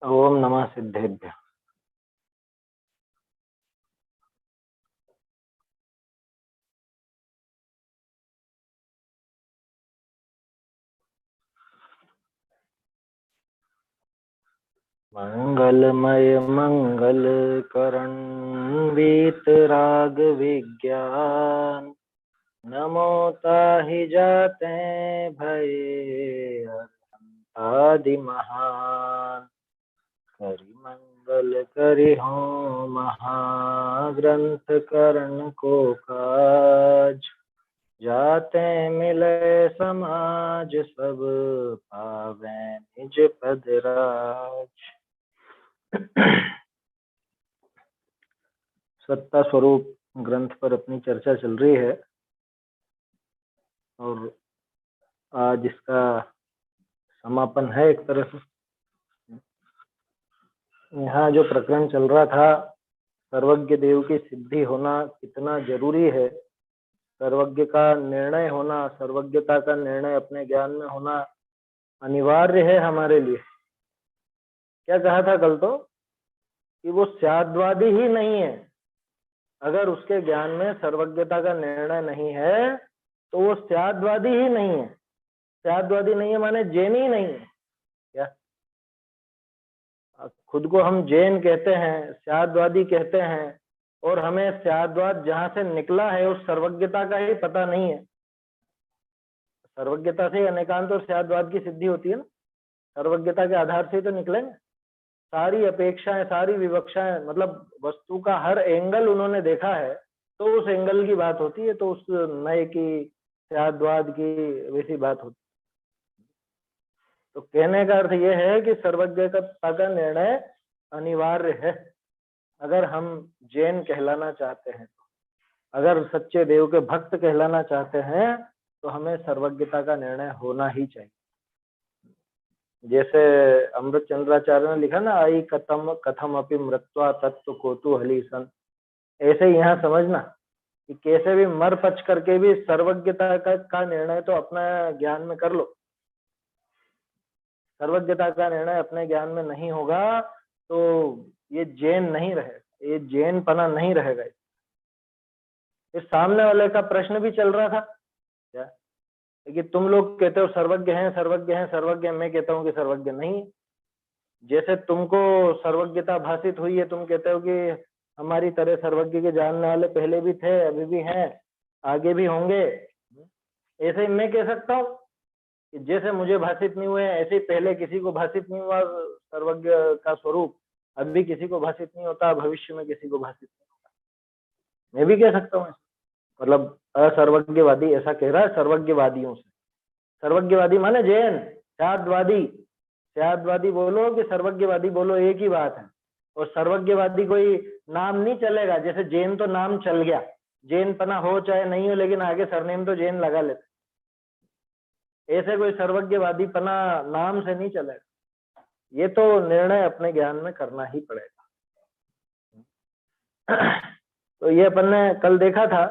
ओम नमः सिद्धेभ्य। मंगलमय मंगल करण वीतराग विज्ञान, नमो ताहि जाते भये आदि महान। करि मंगल करि हो महाग्रंथ करण को काज, जाते मिले समाज सब पावे निज पद राज। सत्ता स्वरूप ग्रंथ पर अपनी चर्चा चल रही है और आज इसका समापन है। एक तरह से यहाँ जो प्रकरण चल रहा था, सर्वज्ञ देव की सिद्धि होना कितना जरूरी है, सर्वज्ञ का निर्णय होना, सर्वज्ञता का निर्णय अपने ज्ञान में होना अनिवार्य है हमारे लिए। क्या कहा था कल तो कि वो स्याद्वादी ही नहीं है। अगर उसके ज्ञान में सर्वज्ञता का निर्णय नहीं है तो वो स्याद्वादी ही नहीं है। स्याद्वादी नहीं है माने जैन ही नहीं है। क्या खुद को हम जैन कहते हैं, स्याद्वादी कहते हैं, और हमें स्याद्वाद जहां से निकला है उस सर्वज्ञता का ही पता नहीं है। सर्वज्ञता से अनेकांत और स्याद्वाद की सिद्धि होती है ना, सर्वज्ञता के आधार से तो निकलेंगे। सारी अपेक्षाएं, सारी विवक्षाएं, मतलब वस्तु का हर एंगल उन्होंने देखा है तो उस एंगल की बात होती है, तो उस नए की, स्याद्वाद की वैसी बात होती है। तो कहने का अर्थ यह है कि सर्वज्ञता का निर्णय अनिवार्य है अगर हम जैन कहलाना चाहते हैं। अगर सच्चे देव के भक्त कहलाना चाहते हैं तो हमें सर्वज्ञता का निर्णय होना ही चाहिए। जैसे अमृत चंद्राचार्य ने लिखा ना, आई कथम कथम अपि मृत्वा तत्व कौतूहली सन, ऐसे ही यहाँ समझना कि कैसे भी मर पच करके भी सर्वज्ञता का निर्णय तो अपना ज्ञान में कर लो। सर्वज्ञता का निर्णय अपने ज्ञान में नहीं होगा तो ये जैन नहीं रहेगा, ये जैन पना नहीं रहेगा। इस सामने वाले का प्रश्न भी चल रहा था क्या, लेकिन तुम लोग कहते हो सर्वज्ञ हैं, सर्वज्ञ हैं, सर्वज्ञ, मैं कहता हूँ कि सर्वज्ञ नहीं। जैसे तुमको सर्वज्ञता भाषित हुई है, तुम कहते हो कि हमारी तरह सर्वज्ञ के जानने वाले पहले भी थे, अभी भी हैं, आगे भी होंगे, ऐसे ही मैं कह सकता हूँ कि जैसे मुझे भाषित नहीं हुए ऐसे ही पहले किसी को भाषित नहीं हुआ सर्वज्ञ का स्वरूप, अभी किसी को भाषित नहीं होता, भविष्य में किसी को भाषित नहीं होता। मैं भी कह सकता हूँ, मतलब असर्वज्ञवादी ऐसा कह रहा है सर्वज्ञवादियों से। सर्वज्ञवादी माने जैन, स्याद्वादी, स्याद्वादी बोलो कि सर्वज्ञवादी बोलो एक ही बात है। और सर्वज्ञवादी कोई नाम नहीं चलेगा, जैसे जैन तो नाम चल गया, जैन पना हो चाहे नहीं हो लेकिन आगे सरनेम तो जैन लगा लेते, ऐसे कोई सर्वज्ञवादी पना नाम से नहीं चलेगा। ये तो निर्णय अपने ज्ञान में करना ही पड़ेगा। तो ये अपन ने कल देखा था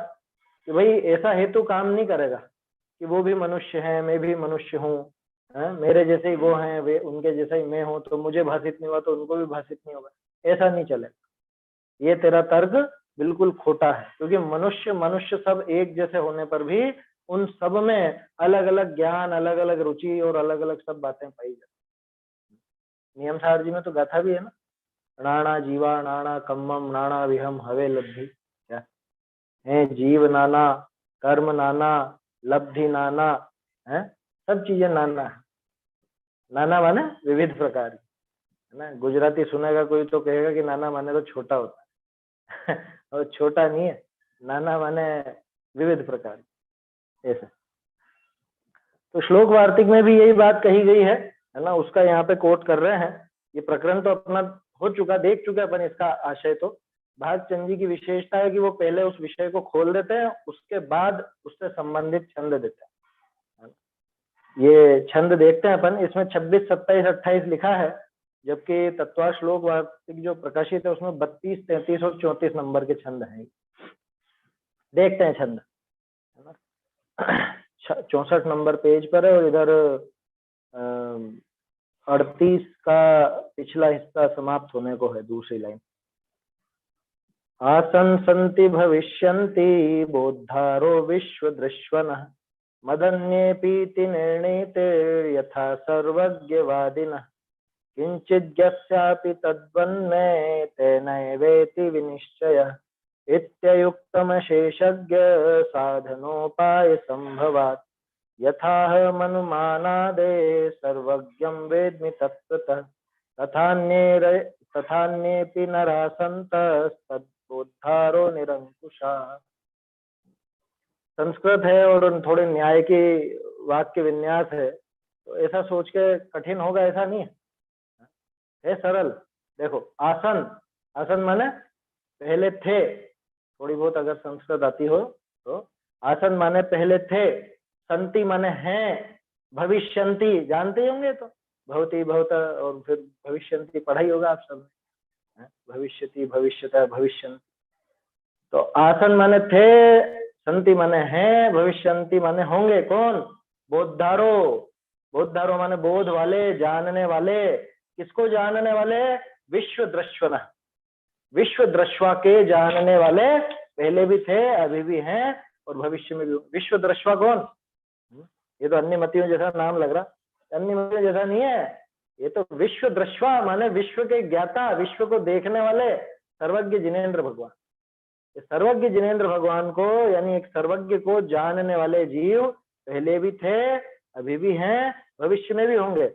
कि भाई ऐसा हेतु काम नहीं करेगा कि वो भी मनुष्य है, मैं भी मनुष्य हूँ, मेरे जैसे ही वो हैं, वे उनके जैसा ही मैं हूँ, तो मुझे भाषित नहीं हुआ तो उनको भी भाषित नहीं होगा, ऐसा नहीं चलेगा। ये तेरा तर्क बिल्कुल खोटा है, क्योंकि मनुष्य मनुष्य सब एक जैसे होने पर भी उन सब में अलग अलग ज्ञान, अलग अलग रुचि और अलग अलग सब बातें पाई जाती। नियम सार जी में तो गाथा भी है ना, नाना जीवा नाना कम्मम नाना विहम हवे लब्धि, क्या है, जीव नाना, कर्म नाना, लब्धि नाना, है, सब चीजें नाना है। नाना माने विविध प्रकार की, है ना। गुजराती सुनेगा कोई तो कहेगा कि नाना माने तो छोटा होता है और छोटा नहीं है, नाना माने विविध प्रकार, ऐसा। तो श्लोक वार्तिक में भी यही बात कही गई है ना, उसका यहाँ पे कोट कर रहे हैं। ये प्रकरण तो अपना हो चुका, देख चुके अपन इसका आशय। तो भागचंद जी की विशेषता है कि वो पहले उस विषय को खोल देते हैं, उसके बाद उससे संबंधित छंद देते हैं। ये छंद देखते हैं अपन, इसमें 26, 27, 28 लिखा है, जबकि तत्वा श्लोक वार्तिक जो प्रकाशित है उसमें 32, 33 और 34 नंबर के छंद हैं। देखते हैं छंद, 64 नंबर पेज पर है और इधर 38 का पिछला हिस्सा समाप्त होने को है, दूसरी लाइन। आसन् सन्ति भविष्यन्ति बोद्धारो विश्वदृश्वनः मदन्येऽपीति निर्णीते यथा सर्वज्ञवादिनः किंचिज्ञस्यापि तद्वन्ने तेनैवेति विनिश्चयः इत्युक्तमशेषज्ञ साधनोपाय संभवात् यथाहमनुमानादे सर्वज्ञं वेद्मि तत्त्वतः तथान्येऽपि नराः सन्तस्तद्बोद्धारो निरंकुशा। संस्कृत है और थोड़े न्याय की वाक्य विन्यास है, तो ऐसा सोच के कठिन होगा ऐसा नहीं है सरल। देखो आसन, आसन माने पहले थे, थोड़ी बहुत अगर संस्कृत आती हो तो आसन माने पहले थे, संति माने हैं, भविष्यंति जानते होंगे तो भवती भवत और फिर भविष्यंति पढ़ा ही होगा आप सब, भविष्यति भविष्यता भविष्यंति। तो आसन माने थे, संति माने हैं, भविष्यंति माने होंगे। कौन? बोद्धारो। बोद्धारो माने बोध वाले, जानने वाले। किसको जानने वाले? विश्व दृश्वना, विश्व दृश्वा के जानने वाले पहले भी थे, अभी भी हैं और भविष्य में भी। विश्व दृश्वा कौन? ये तो अन्य मतियों जैसा नाम लग रहा, अन्य मतियों जैसा नहीं है, ये तो विश्व दृश्वा माने विश्व के ज्ञाता, विश्व को देखने वाले सर्वज्ञ जिनेंद्र भगवान। सर्वज्ञ जिनेंद्र भगवान को यानी एक सर्वज्ञ को जानने वाले जीव पहले भी थे, अभी भी हैं, भविष्य में भी होंगे।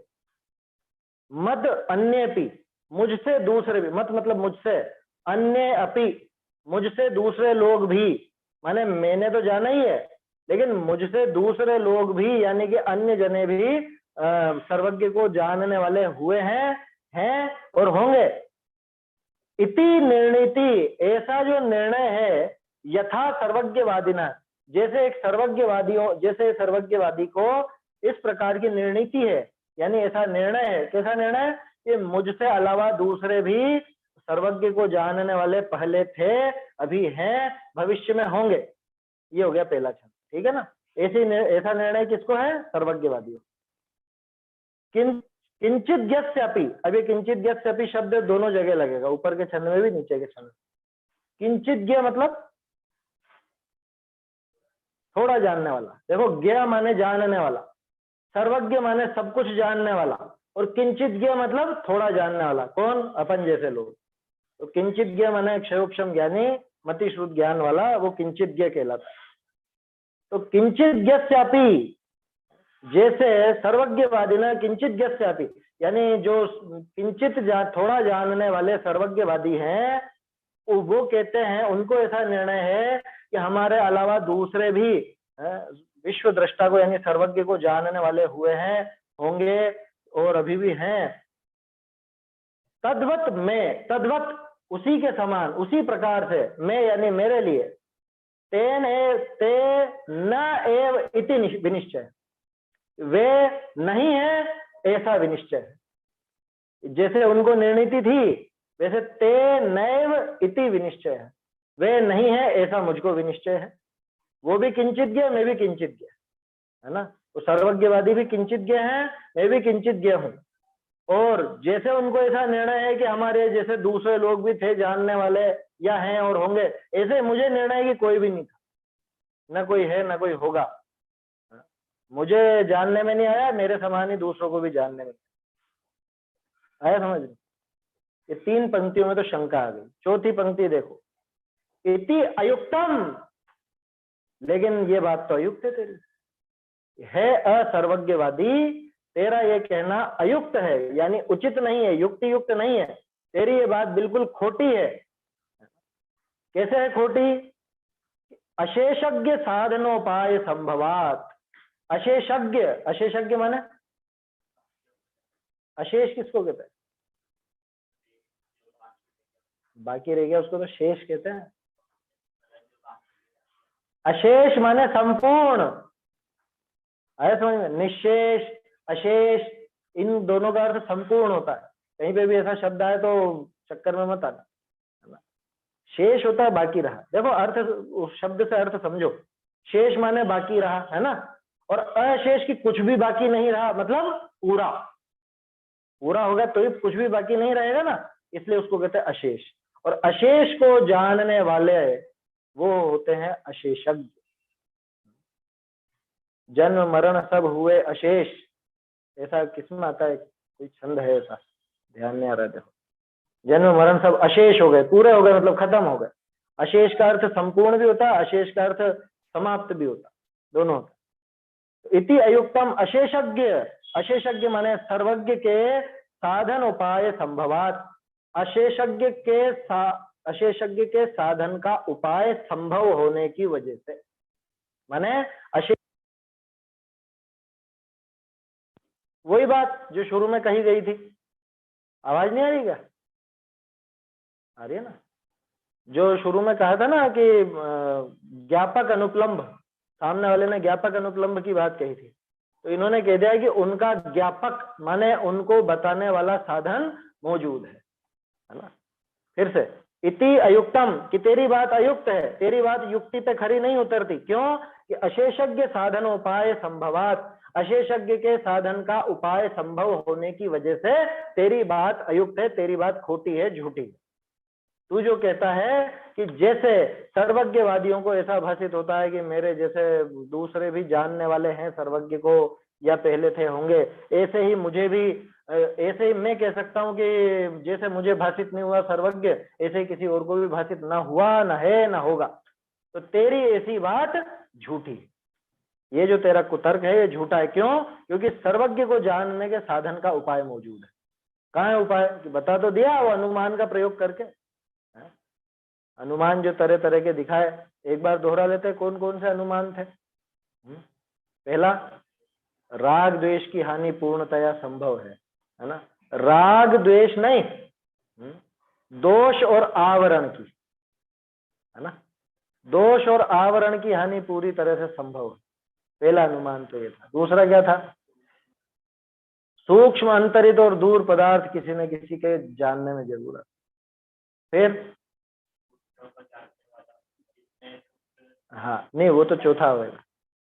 मद अन्येपि, मुझसे दूसरे भी, मत मतलब मुझसे, अन्य अपि मुझसे दूसरे लोग भी, माने मैंने तो जाना ही है लेकिन मुझसे दूसरे लोग भी यानी कि अन्य जने भी सर्वज्ञ को जानने वाले हुए हैं और होंगे। इति निर्णीति, ऐसा जो निर्णय है, यथा सर्वज्ञवादिना, जैसे एक सर्वज्ञवादियों, जैसे सर्वज्ञवादी को इस प्रकार की निर्णीति है, यानी ऐसा निर्णय है। कैसा निर्णय? कि मुझसे अलावा दूसरे भी सर्वज्ञ को जानने वाले पहले थे, अभी हैं, भविष्य में होंगे। ये हो गया पहला छंद, ठीक है ना। ऐसा निर्णय किसको है? सर्वज्ञवादियों। किंचित ज्ञस्यापि, अभी किंचित ज्ञस्यापि शब्द दोनों जगह लगेगा, ऊपर के छंद में भी नीचे के छंद। किंचित ज्ञ मतलब थोड़ा जानने वाला। देखो ज्ञ माने जानने वाला, सर्वज्ञ माने सब कुछ जानने वाला, और किंचित ज्ञ मतलब थोड़ा जानने वाला। कौन? अपन जैसे लोग। तो किंचित ज्ञ माने क्षयोक्षम ज्ञानी, मति श्रुत ज्ञान वाला, वो किंचित ज्ञ कहलाता है। तो किंचित ज्ञस्यापि, जैसे सर्वज्ञवादी ना किंचित ज्ञस्यापि, यानी जो किंचित थोड़ा जानने वाले सर्वज्ञवादी हैं, वो कहते हैं, उनको ऐसा निर्णय है कि हमारे अलावा दूसरे भी विश्व दृष्टा को यानी सर्वज्ञ को जानने वाले हुए हैं, होंगे और अभी भी हैं। तद्वत में, तद्वत उसी के समान, उसी प्रकार से, मैं यानी मेरे लिए, तेन ते न एव इति विनिश्चय, वे नहीं है ऐसा विनिश्चय है। जैसे उनको निर्णीति थी वैसे ते नैव इति विनिश्चय है, वे नहीं है ऐसा मुझको विनिश्चय है। वो भी किंचिज्ञ, मैं भी किंचिज्ञ, है ना। तो सर्वज्ञवादी भी किंचिज्ञ है, मैं भी किंचिज्ञ हूँ। और जैसे उनको ऐसा निर्णय है कि हमारे जैसे दूसरे लोग भी थे जानने वाले या हैं और होंगे, ऐसे मुझे निर्णय है कि कोई भी नहीं था, ना कोई है ना कोई होगा। मुझे जानने में नहीं आया, मेरे समान ही दूसरों को भी जानने में आया। समझ में? ये तीन पंक्तियों में तो शंका आ गई। चौथी पंक्ति देखो, इति अयुक्तम, लेकिन ये बात तो अयुक्त है तेरी, है असर्वज्ञवादी, तेरा ये कहना अयुक्त है, यानी उचित नहीं है, युक्ति युक्त नहीं है, तेरी ये बात बिल्कुल खोटी है। कैसे है खोटी? अशेषज्ञ साधनोपाय संभवात। अशेषज्ञ, अशेषज्ञ माने अशेष किसको कहते हैं? बाकी रह गया उसको तो शेष कहते हैं। अशेष माने संपूर्ण, आया समझ में? निशेष, अशेष, इन दोनों का अर्थ संपूर्ण होता है। कहीं पे भी ऐसा शब्द आए तो चक्कर में मत आना। शेष होता है बाकी रहा। देखो अर्थ, उस शब्द से अर्थ समझो। शेष माने बाकी रहा, है ना। और अशेष की कुछ भी बाकी नहीं रहा, मतलब पूरा। पूरा होगा तो ही कुछ भी बाकी नहीं रहेगा ना, इसलिए उसको कहते हैं अशेष। और अशेष को जानने वाले वो होते हैं अशेषज्ञ। जन्म मरण सब हुए अशेष, ऐसा किसमें आता है, कोई छंद है ऐसा, ध्यान नहीं आ रहा। देखो, जन्म मरण सब अशेष हो गए, पूरे हो गए, मतलब खत्म हो गए। अशेष का अर्थ संपूर्ण भी होता है, अशेष का अर्थ समाप्त भी होता, दोनों होता। इति अयुक्तम अशेषज्ञ, अशेषज्ञ माने सर्वज्ञ के साधन उपाय संभवात, अशेषज्ञ के साधन का उपाय संभव होने की वजह से, माने अशेष, वही बात जो शुरू में कही गई थी। आवाज नहीं आ रही क्या? आ रही है ना? जो शुरू में कहा था ना कि ज्ञापक अनुपलम्भ, सामने वाले ने ज्ञापक अनुपलम्भ की बात कही थी, तो इन्होंने कह दिया कि उनका ज्ञापक माने उनको बताने वाला साधन मौजूद है ना। फिर से इति अयुक्तम, कि तेरी बात अयुक्त है, तेरी बात युक्ति पे खरी नहीं उतरती। क्यों? कि अशेषज्ञ साधन उपाय संभवात, अशेषज्ञ के साधन का उपाय संभव होने की वजह से तेरी बात अयुक्त है, तेरी बात खोटी है, झूठी है। तू जो कहता है कि जैसे सर्वज्ञवादियों को ऐसा भाषित होता है कि मेरे जैसे दूसरे भी जानने वाले हैं सर्वज्ञ को, या पहले थे होंगे, ऐसे ही मुझे भी, ऐसे ही मैं कह सकता हूँ कि जैसे मुझे भाषित नहीं हुआ सर्वज्ञ, ऐसे ही किसी और को भी भाषित ना हुआ, ना है, ना होगा। तो तेरी ऐसी बात झूठी, ये जो तेरा कुतर्क है ये झूठा है। क्यों? क्योंकि सर्वज्ञ को जानने के साधन का उपाय मौजूद है। कहाँ है उपाय? बता तो दिया, वो अनुमान का प्रयोग करके। अनुमान जो तरह तरह के दिखाए, एक बार दोहरा लेते, कौन कौन से अनुमान थे? पहला, राग द्वेष की हानि पूर्णतया संभव है ना। राग द्वेष नहीं, दोष और आवरण की, है ना, दोष और आवरण की हानि पूरी तरह से संभव है। पहला अनुमान तो ये था। दूसरा क्या था? सूक्ष्म अंतरित और दूर पदार्थ किसी न किसी के जानने में जरूरत। फिर हाँ, नहीं वो तो चौथा होगा।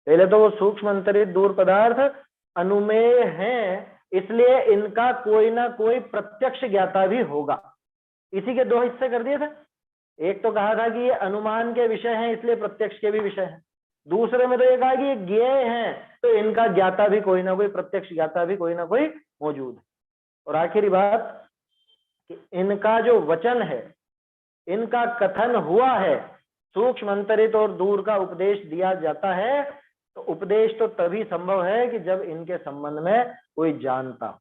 पहले तो वो सूक्ष्म अंतरित दूर पदार्थ अनुमेय हैं, इसलिए इनका कोई ना कोई प्रत्यक्ष ज्ञाता भी होगा। इसी के दो हिस्से कर दिए थे। एक तो कहा था कि ये अनुमान के विषय हैं इसलिए प्रत्यक्ष के भी विषय हैं। दूसरे में तो ये कहा कि ये ज्ञेय हैं तो इनका ज्ञाता भी कोई ना कोई, प्रत्यक्ष ज्ञाता भी कोई ना कोई मौजूद है। और आखिरी बात कि इनका जो वचन है, इनका कथन हुआ है, सूक्ष्म अंतरित और दूर का उपदेश दिया जाता है, तो उपदेश तो तभी संभव है कि जब इनके संबंध में कोई जानता हो,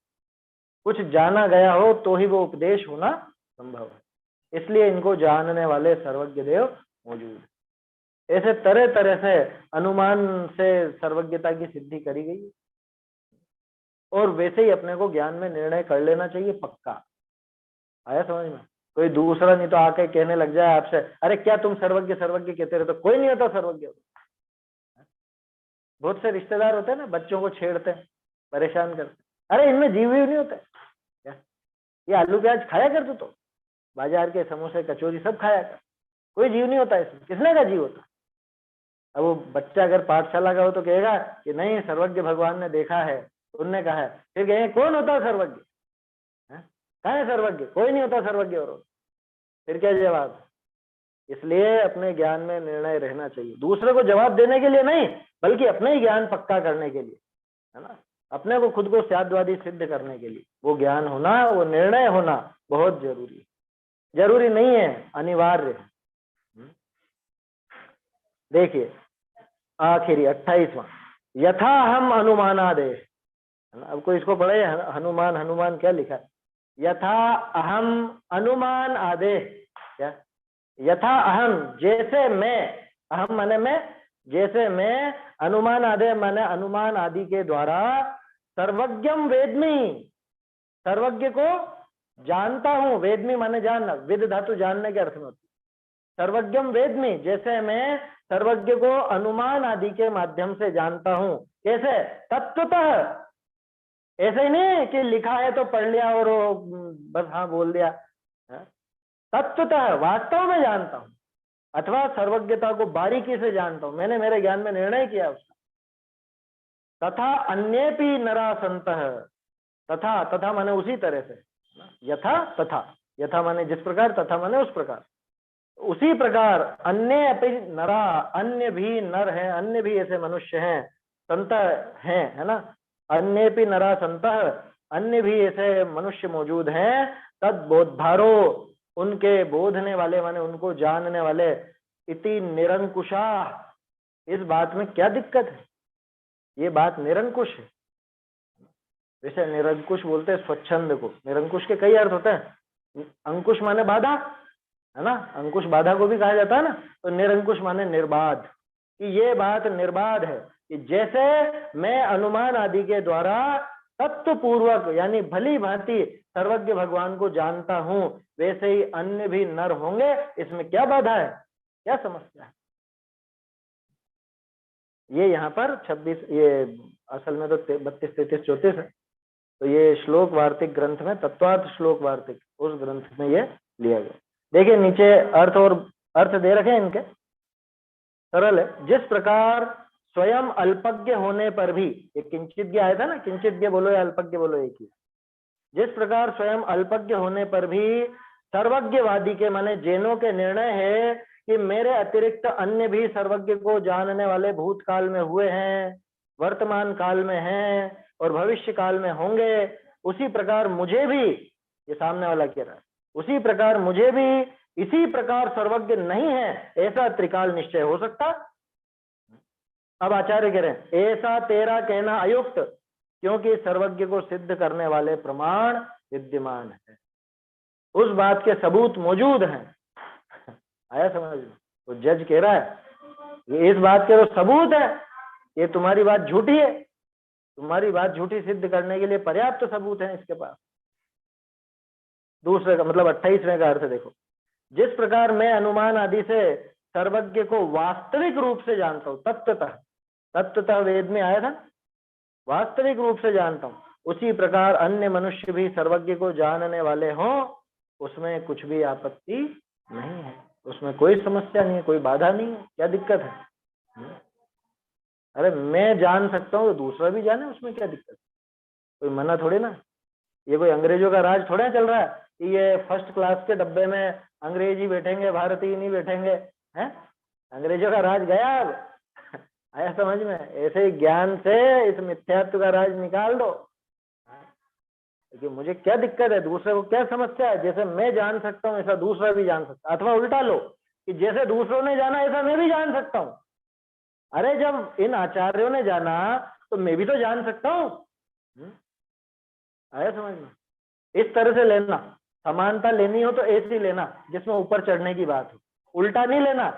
कुछ जाना गया हो, तो ही वो उपदेश होना संभव है। इसलिए इनको जानने वाले सर्वज्ञ देव मौजूद है। ऐसे तरह तरह से अनुमान से सर्वज्ञता की सिद्धि करी गई है, और वैसे ही अपने को ज्ञान में निर्णय कर लेना चाहिए पक्का। आया समझ में? कोई दूसरा नहीं तो आके कहने लग जाए आपसे, अरे क्या तुम सर्वज्ञ सर्वज्ञ कहते रहे, तो कोई नहीं होता सर्वज्ञ। बहुत से रिश्तेदार होते हैं ना, बच्चों को छेड़ते हैं, परेशान करते, अरे इनमें जीव ही नहीं होता क्या? ये आलू प्याज खाया कर, तो बाजार के समोसे कचौरी सब खाया कर, कोई जीव नहीं होता इसमें। किसने का जीव होता? अब वो बच्चा अगर पाठशाला का हो तो कहेगा कि नहीं, सर्वज्ञ भगवान ने देखा है, उनने कहा है। फिर कहेंगे कौन होता है सर्वज्ञ? कहाँ है सर्वज्ञ? कोई नहीं होता सर्वज्ञ। और फिर क्या जवाब? इसलिए अपने ज्ञान में निर्णय रहना चाहिए, दूसरे को जवाब देने के लिए नहीं, बल्कि अपने ही ज्ञान पक्का करने के लिए, है ना, अपने को खुद को साध्यवादी सिद्ध करने के लिए वो ज्ञान होना, वो निर्णय होना बहुत जरूरी है। जरूरी नहीं है, अनिवार्य है। देखिए आखिरी 28वां, यथा हम अनुमानादे, अब कोई इसको पढ़े, हनुमान, हनुमान क्या लिखा है? यथा अहम अनुमान आदेश, क्या? यथा अहम, जैसे मैं, अहम माने मैं, जैसे मैं, अनुमान आदे माने अनुमान आदि के द्वारा, सर्वज्ञम वेदमी, सर्वज्ञ को जानता हूं। वेदमी माने जानना, विद धातु जानने के अर्थ में होती है। सर्वज्ञम वेदमी, जैसे मैं सर्वज्ञ को अनुमान आदि के माध्यम से जानता हूं। कैसे? तत्वतः, ऐसे ही नहीं कि लिखा है तो पढ़ लिया और बस हाँ बोल दिया। तत्वतः, वास्तव में जानता हूं, अथवा सर्वज्ञता को बारीकी से जानता हूं, मैंने मेरे ज्ञान में निर्णय किया उसका। तथा अन्येपि नरा संतः, तथा, तथा माने उसी तरह से, यथा तथा, यथा माने जिस प्रकार, तथा माने उस प्रकार, उसी प्रकार अन्य अपि नरा, अन्य भी नर हैं, अन्य भी ऐसे मनुष्य हैं, संत हैं, है ना, अन्य भी नरा संत, अन्य भी ऐसे मनुष्य मौजूद हैं, तद बोधारो, उनके बोधने वाले माने उनको जानने वाले, इति निरंकुशा, इस बात में क्या दिक्कत है, ये बात निरंकुश है। वैसे निरंकुश बोलते हैं स्वच्छंद को, निरंकुश के कई अर्थ होते हैं, अंकुश माने बाधा, है ना, अंकुश बाधा को भी कहा जाता है ना, तो निरंकुश माने निर्बाध, कि ये बात निर्बाध है कि जैसे मैं अनुमान आदि के द्वारा तत्व पूर्वक यानी भली भांति सर्वज्ञ भगवान को जानता हूं, वैसे ही अन्य भी नर होंगे, इसमें क्या बाधा है, क्या समस्या है। ये यहाँ पर 26, ये असल में तो 32, 33, 34 है, तो ये श्लोक वार्तिक ग्रंथ में, तत्वार्थ श्लोक वार्तिक उस ग्रंथ में ये लिया गया। देखिए नीचे अर्थ और अर्थ दे रखे हैं इनके, सरल है। जिस प्रकार स्वयं अल्पज्ञ होने पर भी, ये किंचित आया था ना, किंचित बोलो या अल्पज्ञ बोलो एक ही, जिस प्रकार स्वयं अल्पज्ञ होने पर भी सर्वज्ञवादी के माने जैनों के निर्णय है कि मेरे अतिरिक्त अन्य भी सर्वज्ञ को जानने वाले भूतकाल में हुए हैं, वर्तमान काल में हैं और भविष्य काल में होंगे, उसी प्रकार मुझे भी, ये सामने वाला कह रहा है, उसी प्रकार मुझे भी इसी प्रकार सर्वज्ञ नहीं है, ऐसा त्रिकाल निश्चय हो सकता। अब आचार्य कह रहे हैं ऐसा तेरा कहना अयुक्त, क्योंकि सर्वज्ञ को सिद्ध करने वाले प्रमाण विद्यमान है, उस बात के सबूत मौजूद हैं। आया समझ में? तो जज कह रहा है ये इस बात के तो सबूत है, ये तुम्हारी बात झूठी है, तुम्हारी बात झूठी सिद्ध करने के लिए पर्याप्त सबूत है इसके पास। दूसरे का मतलब 28वें का अर्थ देखो, जिस प्रकार मैं अनुमान आदि से सर्वज्ञ को वास्तविक रूप से जानता हूं, तत्वतः, तत्वतः वेद में आया था, वास्तविक रूप से जानता हूं, उसी प्रकार अन्य मनुष्य भी सर्वज्ञ को जानने वाले हों, उसमें कुछ भी आपत्ति नहीं है, उसमें कोई समस्या नहीं है, कोई बाधा नहीं है, क्या दिक्कत है? अरे मैं जान सकता हूँ तो दूसरा भी जाने, उसमें क्या दिक्कत, कोई मना थोड़ी ना। ये कोई अंग्रेजों का राज थोड़ा चल रहा है कि ये फर्स्ट क्लास के डब्बे में अंग्रेजी बैठेंगे, भारतीय नहीं बैठेंगे, हैं? अंग्रेजों का राज गया अब। आया समझ में? ऐसे ही ज्ञान से इस मिथ्यात्व का राज निकाल दो, क्योंकि मुझे क्या दिक्कत है, दूसरे को क्या समस्या है, जैसे मैं जान सकता हूँ ऐसा दूसरा भी जान सकता, अथवा उल्टा लो कि जैसे दूसरों ने जाना ऐसा मैं भी जान सकता हूँ। अरे जब इन आचार्यों ने जाना तो मैं भी तो जान सकता हूँ। आया समझ में? इस तरह से लेना, समानता लेनी हो तो ऐसी लेना जिसमें ऊपर चढ़ने की बात हो, उल्टा नहीं लेना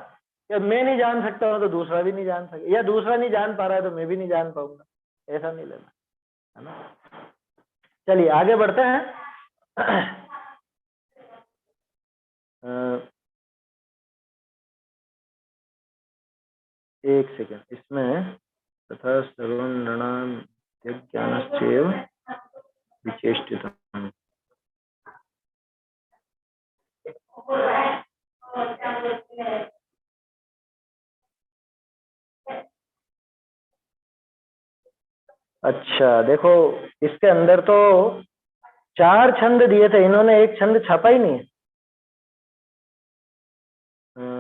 कि मैं नहीं जान सकता हूँ तो दूसरा भी नहीं जान सके, या दूसरा नहीं जान पा रहा है तो मैं भी नहीं जान पाऊंगा, ऐसा नहीं लेना, है ना। चलिए आगे बढ़ते हैं। एक सेकेंड, इसमें तथा सर्वनृणाम ज्ञानश्चैव विचेष्टितम्। अच्छा देखो, इसके अंदर तो 4 छंद दिए थे, इन्होंने एक छंद छापा ही नहीं है।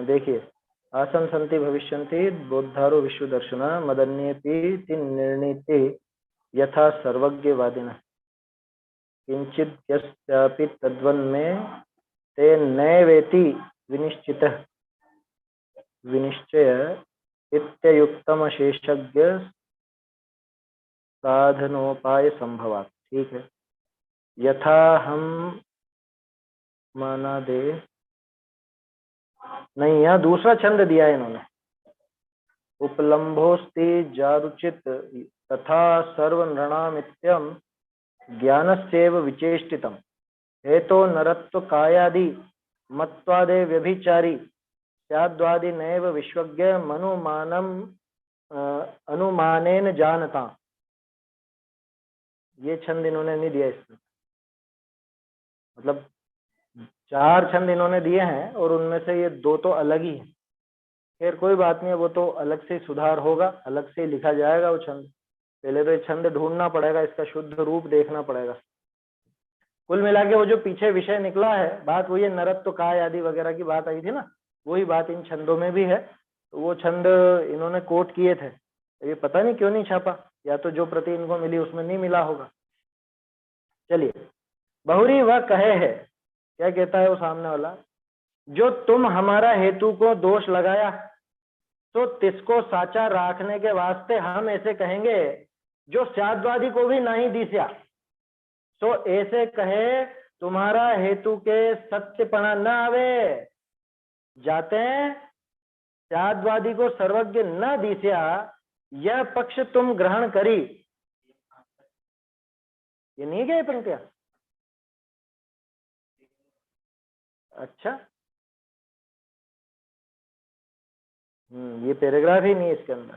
देखिए, आसन संति भविष्यन्ति बोद्धारो विश्व दर्शना मदन्येति निर्णीते यथा सर्वज्ञवादिनः किंचित यस्यापि तद्वन्मे ते नैवेति विनिश्चितः विनिश्चय इत्युक्तम शेषज्ञ साधनोपाय संभवात्। ठीक है, यथा हम माना दे नहीं, यहाँ दूसरा छंद दिया है इन्होंने, उपलम्भोस्ति जारुचित तथा सर्वनृणामित्यं ज्ञानस्यैव विचेष्टितम् हेतो नरत्व कायादि मत्वादे व्यभिचारी स्याद्वादि नैव विश्वज्ञ मनुमानम अनुमानेन जानता। ये छंद इन्होंने नहीं दिया इसमें, मतलब 4 छंद इन्होंने दिए हैं और उनमें से ये 2 तो अलग ही हैं। खैर कोई बात नहीं है, वो तो अलग से सुधार होगा, अलग से लिखा जाएगा वो छंद, पहले तो ये छंद ढूंढना पड़ेगा, इसका शुद्ध रूप देखना पड़ेगा। कुल मिला के वो जो पीछे विषय निकला है, बात वही है, नरत्व काय आदि वगैरह की बात आई थी ना, वही बात इन छंदों में भी है। तो वो छंद इन्होंने कोट किए थे, ये पता नहीं क्यों नहीं छापा, या तो जो प्रति इनको मिली उसमें नहीं मिला होगा। चलिए, बहुरी वह कहे है, क्या कहता है वो सामने वाला, जो तुम हमारा हेतु को दोष लगाया, तो तिसको साचा राखने के वास्ते हम ऐसे कहेंगे, जो स्याद्वादी को भी नहीं दिस्या। तो ऐसे कहे तुम्हारा हेतु के सत्यपणा न आवे, जाते स्याद्वादी को सर्वज्ञ न दिस्या, यह पक्ष तुम ग्रहण करी। ये नहीं गए पंक्तियां? अच्छा, ये पैराग्राफ ही नहीं है इसके अंदर,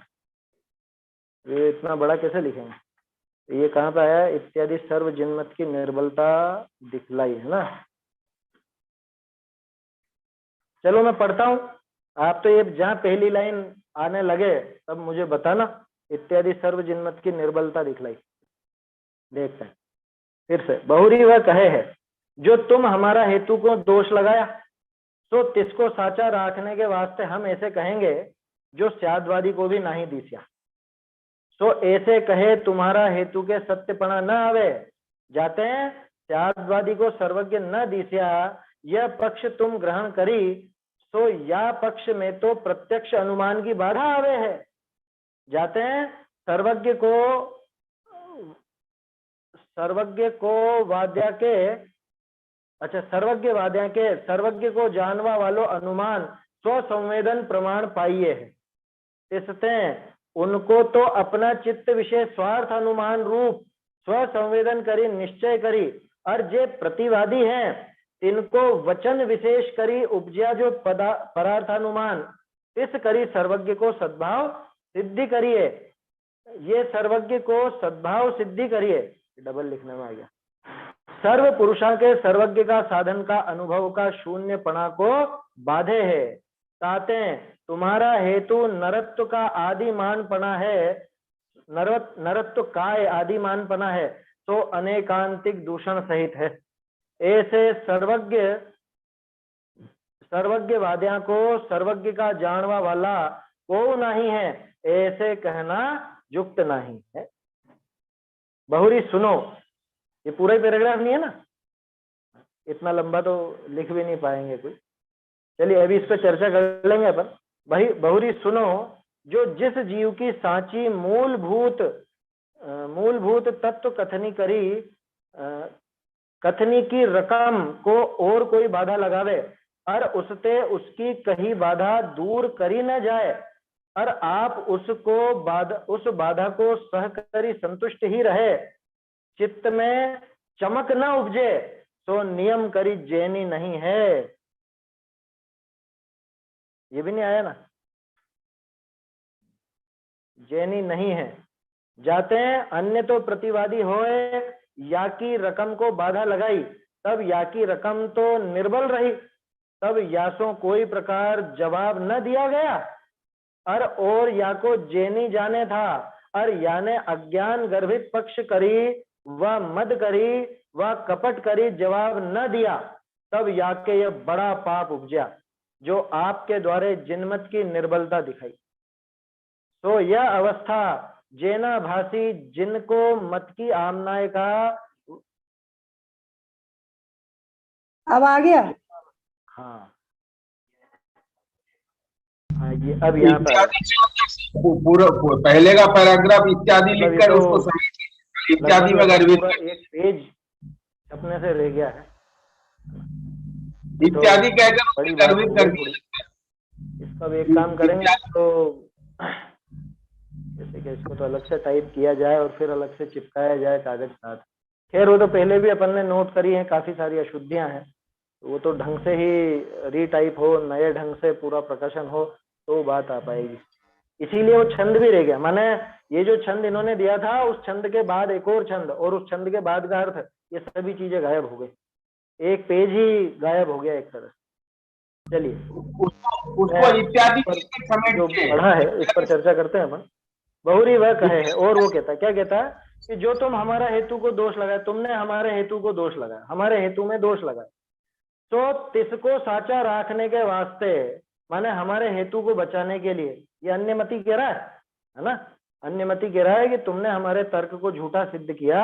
ये इतना बड़ा कैसे लिखेंगे? ये कहाँ पे आया? इत्यादि सर्व जिन्मत की निर्बलता दिखलाई, है ना। चलो मैं पढ़ता हूं, आप तो ये जहां पहली लाइन आने लगे तब मुझे बताना, इत्यादि सर्व जिन्मत की निर्बलता दिखलाई। देखते हैं फिर से। बहुरी वह कहे है, जो तुम हमारा हेतु को दोष लगाया, तो तिसको साचा राखने के वास्ते हम ऐसे कहेंगे, जो स्याद्वादी को भी नहीं दिस्या। सो ऐसे कहे तुम्हारा हेतु के सत्यपणा न आवे, जाते हैं स्याद्वादी को सर्वज्ञ न दिस्या, यह पक्ष तुम ग्रहण करी। सो या पक्ष में तो प्रत्यक्ष अनुमान की बाधा आवे है, जाते हैं सर्वज्ञ को वाद्या के, अच्छा सर्वज्ञ वाद्या के, सर्वज्ञ को जानवा वालो अनुमान स्वसंवेदन प्रमाण पाइए है। इसते उनको तो अपना चित्त विषय स्वार्थ अनुमान रूप स्वसंवेदन करी निश्चय करी, और जे प्रतिवादी हैं इनको वचन विशेष करी उपजा जो परार्थानुमान, इस करी सर्वज्ञ को सद्भाव सिद्धि करिए। ये सर्वज्ञ को सद्भाव सिद्धि करिए, डबल लिखने में आ गया। सर्व पुरुषा के सर्वज्ञ का साधन का अनुभव का शून्यपणा को बाधे है, ताते तुम्हारा हेतु नरत्व का आदिमानपना है, नरत्व काय आदिमानपना है, तो अनेकांतिक दूषण सहित है। ऐसे सर्वज्ञ वाद्या को सर्वज्ञ का जानवा वाला को नहीं है, ऐसे कहना युक्त नहीं है। बहुरी सुनो, ये पूरा ही पैराग्राफ नहीं है ना, इतना लंबा तो लिख भी नहीं पाएंगे कोई। चलिए अभी इस पर चर्चा कर लेंगे अपन। बहुरी सुनो, जो जिस जीव की सांची मूलभूत तत्व कथनी की रकम को और कोई बाधा लगावे, और उससे उसकी कहीं बाधा दूर करी न जाए, और आप उस बाधा को सह करी संतुष्ट ही रहे, चित्त में चमक न उपजे, तो नियम करी जैनी नहीं है। ये भी नहीं आया ना, जैनी नहीं है। जाते हैं अन्य तो प्रतिवादी होए, या की रकम को बाधा लगाई, तब या की रकम तो निर्बल रही, तब यासों कोई प्रकार जवाब न दिया गया, और या को जैनी जाने था, और या ने अज्ञान गर्भित पक्ष करी व मद करी व कपट करी जवाब न दिया, तब या के यह बड़ा पाप उपजा, जो आपके द्वारे जिनमत की निर्बलता दिखाई। तो यह अवस्था जेना भासी, जिनको मत की आमनाय का। अब आ गया। हाँ ये अब यहाँ पर पूरा पहले का पैराग्राफ इत्यादि लिखकर उसको इत्यादि में गर्भित, एक पेज अपने से रह गया है, इत्यादि कहकर गर्भित कर दिया। इसका एक काम करेंगे तो जैसे कि इसको तो अलग से टाइप किया जाए और फिर अलग से चिपकाया जाए कागज साथ। खैर वो तो पहले भी अपन ने नोट करी है, काफी सारी अशुद्धियां हैं, तो वो तो ढंग से ही रीटाइप हो, नए ढंग से पूरा प्रकाशन हो तो बात आ पाएगी। इसीलिए वो छंद भी रह गया, माने ये जो छंद इन्होंने दिया था उस छंद के बाद एक और छंद, और उस छंद के बाद का अर्थ, ये सभी चीजें गायब हो गई, एक पेज ही गायब हो गया एक तरह से। चलिए उसको इत्यादि जो पढ़ा है इस पर चर्चा करते हैं अपन। बहुरी वह कहे है। और वो कहता है, क्या कहता है कि जो तुम हमारा हेतु को दोष लगाए, तुमने हमारे हेतु को दोष लगाया, हमारे हेतु में दोष लगाया, तो तिसको साचा रखने के वास्ते, माने हमारे हेतु को बचाने के लिए, ये अन्यमति कह रहा है ना, अन्यमति कह रहा है कि तुमने हमारे तर्क को झूठा सिद्ध किया,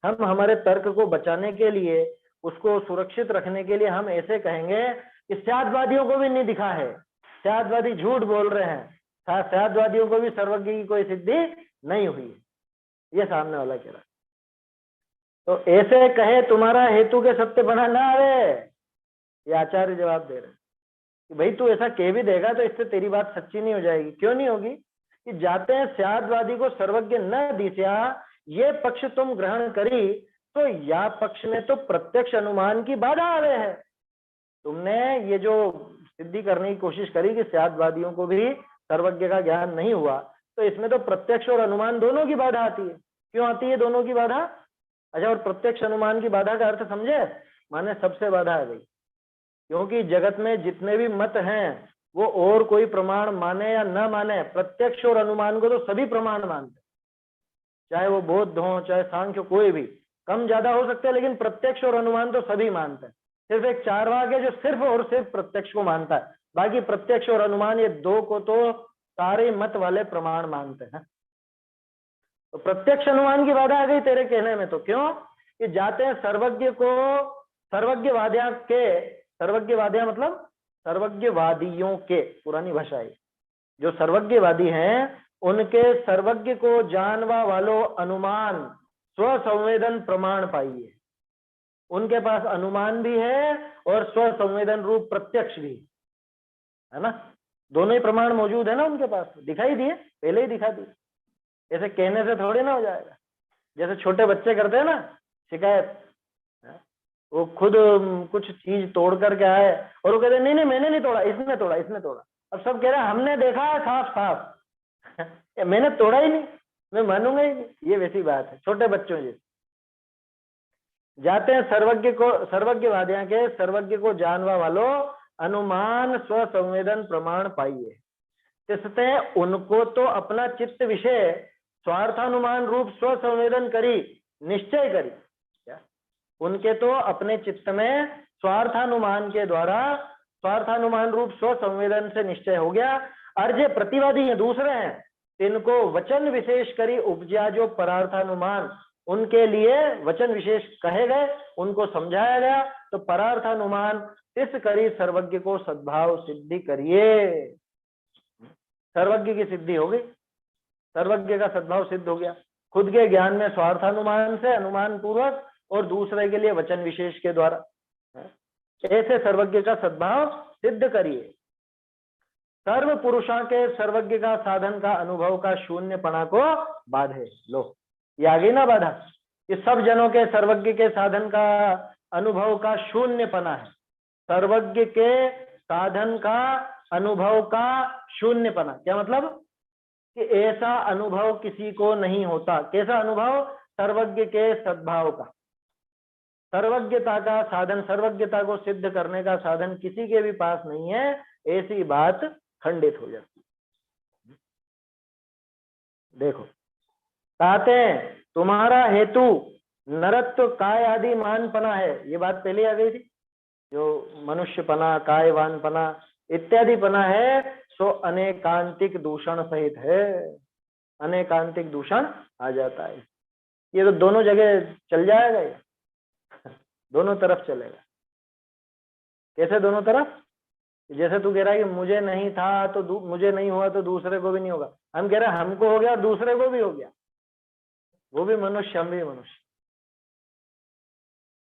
हम हमारे तर्क को बचाने के लिए, उसको सुरक्षित रखने के लिए हम ऐसे कहेंगे कि स्यादवादियों को भी नहीं दिखा है, स्यादवादी झूठ बोल रहे हैं, स्यादवादियों को भी सर्वज्ञ की कोई सिद्धि नहीं हुई है, ये सामने वाला कह रहा है। तो ऐसे कहे तुम्हारा हेतु के सत्य बना ना आवे, ये आचार्य जवाब दे रहे हैं कि भाई तू ऐसा कह भी देगा तो इससे तेरी बात सच्ची नहीं हो जाएगी। क्यों नहीं होगी? कि जाते हैं स्यादवादी को सर्वज्ञ न दिशा, ये पक्ष तुम ग्रहण करी, तो या पक्ष में तो प्रत्यक्ष अनुमान की बाधा आ रहे है। तुमने ये जो सिद्धि करने की कोशिश करी कि स्यादवादियों को भी सर्वज्ञ का ज्ञान नहीं हुआ, तो इसमें तो प्रत्यक्ष और अनुमान दोनों की बाधा आती है। क्यों आती है दोनों की बाधा? अच्छा, और प्रत्यक्ष अनुमान की बाधा का अर्थ समझे? माने सबसे बाधा आ गई, क्योंकि जगत में जितने भी मत हैं वो और कोई प्रमाण माने या न माने, प्रत्यक्ष और अनुमान को तो सभी प्रमाण मानते, चाहे वो बौद्ध हो चाहे सांख्य, कोई भी कम ज्यादा हो सकते हैं, लेकिन प्रत्यक्ष और अनुमान तो सभी मानते हैं। सिर्फ एक चारवाक है जो सिर्फ और सिर्फ प्रत्यक्ष को मानता है, बाकी प्रत्यक्ष और अनुमान ये दो को तो सारे मत वाले प्रमाण मानते हैं। तो प्रत्यक्ष अनुमान की बाधा आ गई तेरे कहने में। तो क्यों? कि जाते हैं सर्वज्ञ को, सर्वज्ञवादियों के, सर्वज्ञवादियां मतलब सर्वज्ञवादियों के, पुरानी भाषा है, जो सर्वज्ञवादी हैं उनके सर्वज्ञ को जानवा वालो अनुमान स्वसंवेदन प्रमाण पाइए। उनके पास अनुमान भी है और स्वसंवेदन रूप प्रत्यक्ष भी है ना, दोनों ही प्रमाण मौजूद है ना उनके पास, दिखाई दिए, पहले ही दिखा दिए। ऐसे कहने से थोड़ी ना हो जाएगा। जैसे छोटे बच्चे करते हैं ना शिकायत, वो खुद कुछ चीज तोड़ करके आए और वो कहते नहीं नहीं मैंने नहीं तोड़ा, इसने तोड़ा, इसने तोड़ा। अब सब कह रहे हैं हमने देखा है साफ साफ मैंने तोड़ा ही नहीं, मैं मानूंगा ही नहीं। ये वैसी बात है छोटे बच्चों जैसे। जाते हैं सर्वज्ञ को, सर्वज्ञवादियां के सर्वज्ञ को जानवा वालो अनुमान स्वसंवेदन प्रमाण पाइए। इससे उनको तो अपना चित्त विषय स्वार्थानुमान रूप स्वसंवेदन करी, निश्चय करी। क्या उनके तो अपने चित्त में स्वार्थानुमान के द्वारा, स्वार्थानुमान रूप स्वसंवेदन से निश्चय हो गया। और जो प्रतिवादी है दूसरे हैं, इनको वचन विशेष करी उपजा जो परार्थानुमान, उनके लिए वचन विशेष कहे गए, उनको समझाया गया। तो परार्थानुमान इस करी सर्वज्ञ को सद्भाव सिद्धि करिए। सर्वज्ञ की सिद्धि हो गई, सर्वज्ञ का सद्भाव सिद्ध हो गया, खुद के ज्ञान में स्वार्थानुमान से, अनुमान पूर्वक, और दूसरे के लिए वचन विशेष के द्वारा। ऐसे सर्वज्ञ का सद्भाव सिद्ध करिए। सर्व पुरुषों के सर्वज्ञ का साधन का अनुभव का शून्यपना को बाधे। लो ये आ गई ना बाधा, कि सब जनों के सर्वज्ञ के साधन का अनुभव का शून्यपना है। सर्वज्ञ के साधन का अनुभव का शून्यपना क्या मतलब? कि ऐसा अनुभव किसी को नहीं होता। कैसा अनुभव? सर्वज्ञ के सद्भाव का, सर्वज्ञता का साधन, सर्वज्ञता को सिद्ध करने का साधन किसी के भी पास नहीं है, ऐसी बात खंडित हो जाती है। देखो कहते हैं तुम्हारा हेतु नरत्व काय आदि मानपना है, ये बात पहले आ गई थी, जो मनुष्यपना, कायवानपना इत्यादि पना है, सो अनेकांतिक दूषण सहित है। अनेकांतिक दूषण आ जाता है, ये तो दोनों जगह चल जाएगा, ये दोनों तरफ चलेगा। कैसे दोनों तरफ? जैसे तू कह रहा है कि मुझे नहीं था तो मुझे नहीं हुआ तो दूसरे को भी नहीं होगा, हम कह रहे हैं हमको हो गया और दूसरे को भी हो गया, वो भी मनुष्य हम भी मनुष्य।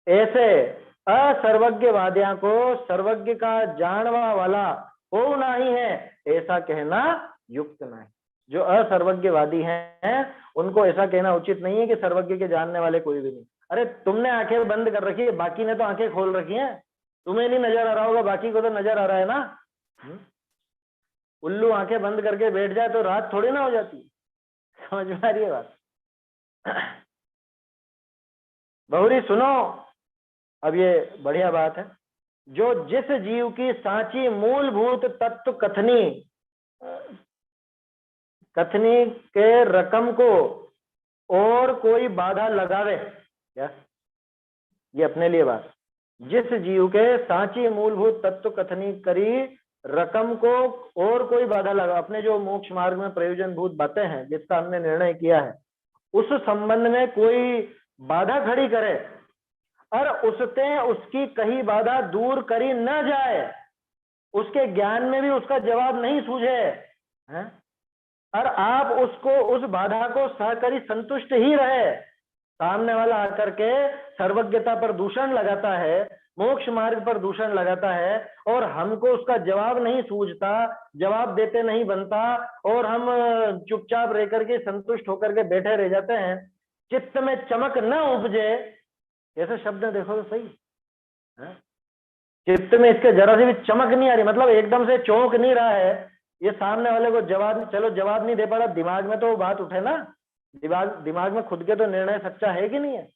ऐसे असर्वज्ञवादियों को सर्वज्ञ का जानवा वाला हो नहीं है, ऐसा कहना युक्त नहीं। जो असर्वज्ञवादी हैं उनको ऐसा कहना उचित नहीं है कि सर्वज्ञ के जानने वाले कोई भी नहीं। अरे तुमने आंखें बंद कर रखी है, बाकी ने तो आंखें खोल रखी हैं, तुम्हें नहीं नजर आ रहा होगा, बाकी को तो नजर आ रहा है ना। उल्लू आंखें बंद करके बैठ जाए तो रात थोड़ी ना हो जाती, समझ में आ रही है बात? बहुरी सुनो, अब ये बढ़िया बात है। जो जिस जीव की सांची मूलभूत तत्व कथनी, कथनी के रकम को और कोई बाधा लगावे, क्या ये अपने लिए बात, जिस जीव के सांची मूलभूत तत्व कथनी करी रकम को और कोई बाधा लगा, अपने जो मोक्ष मार्ग में प्रयोजन भूत बातें हैं जिसका हमने निर्णय किया है उस संबंध में कोई बाधा खड़ी करे और उससे उसकी कही बाधा दूर करी न जाए, उसके ज्ञान में भी उसका जवाब नहीं सूझे है? और आप उसको उस बाधा को सहकरी संतुष्ट ही रहे। सामने वाला आकर के सर्वज्ञता पर दूषण लगाता है, मोक्ष मार्ग पर दूषण लगाता है और हमको उसका जवाब नहीं सूझता, जवाब देते नहीं बनता और हम चुपचाप रह करके संतुष्ट होकर के बैठे रह जाते हैं। चित्त में चमक न उपजे, ऐसे शब्द देखो तो सही है? चित्त में इसके जरा से भी चमक नहीं आ रही, मतलब एकदम से चौंक नहीं रहा है, ये सामने वाले को जवाब, चलो जवाब नहीं दे पा रहा, दिमाग में तो वो बात उठे ना, दिमाग में खुद के तो निर्णय सच्चा है कि नहीं है?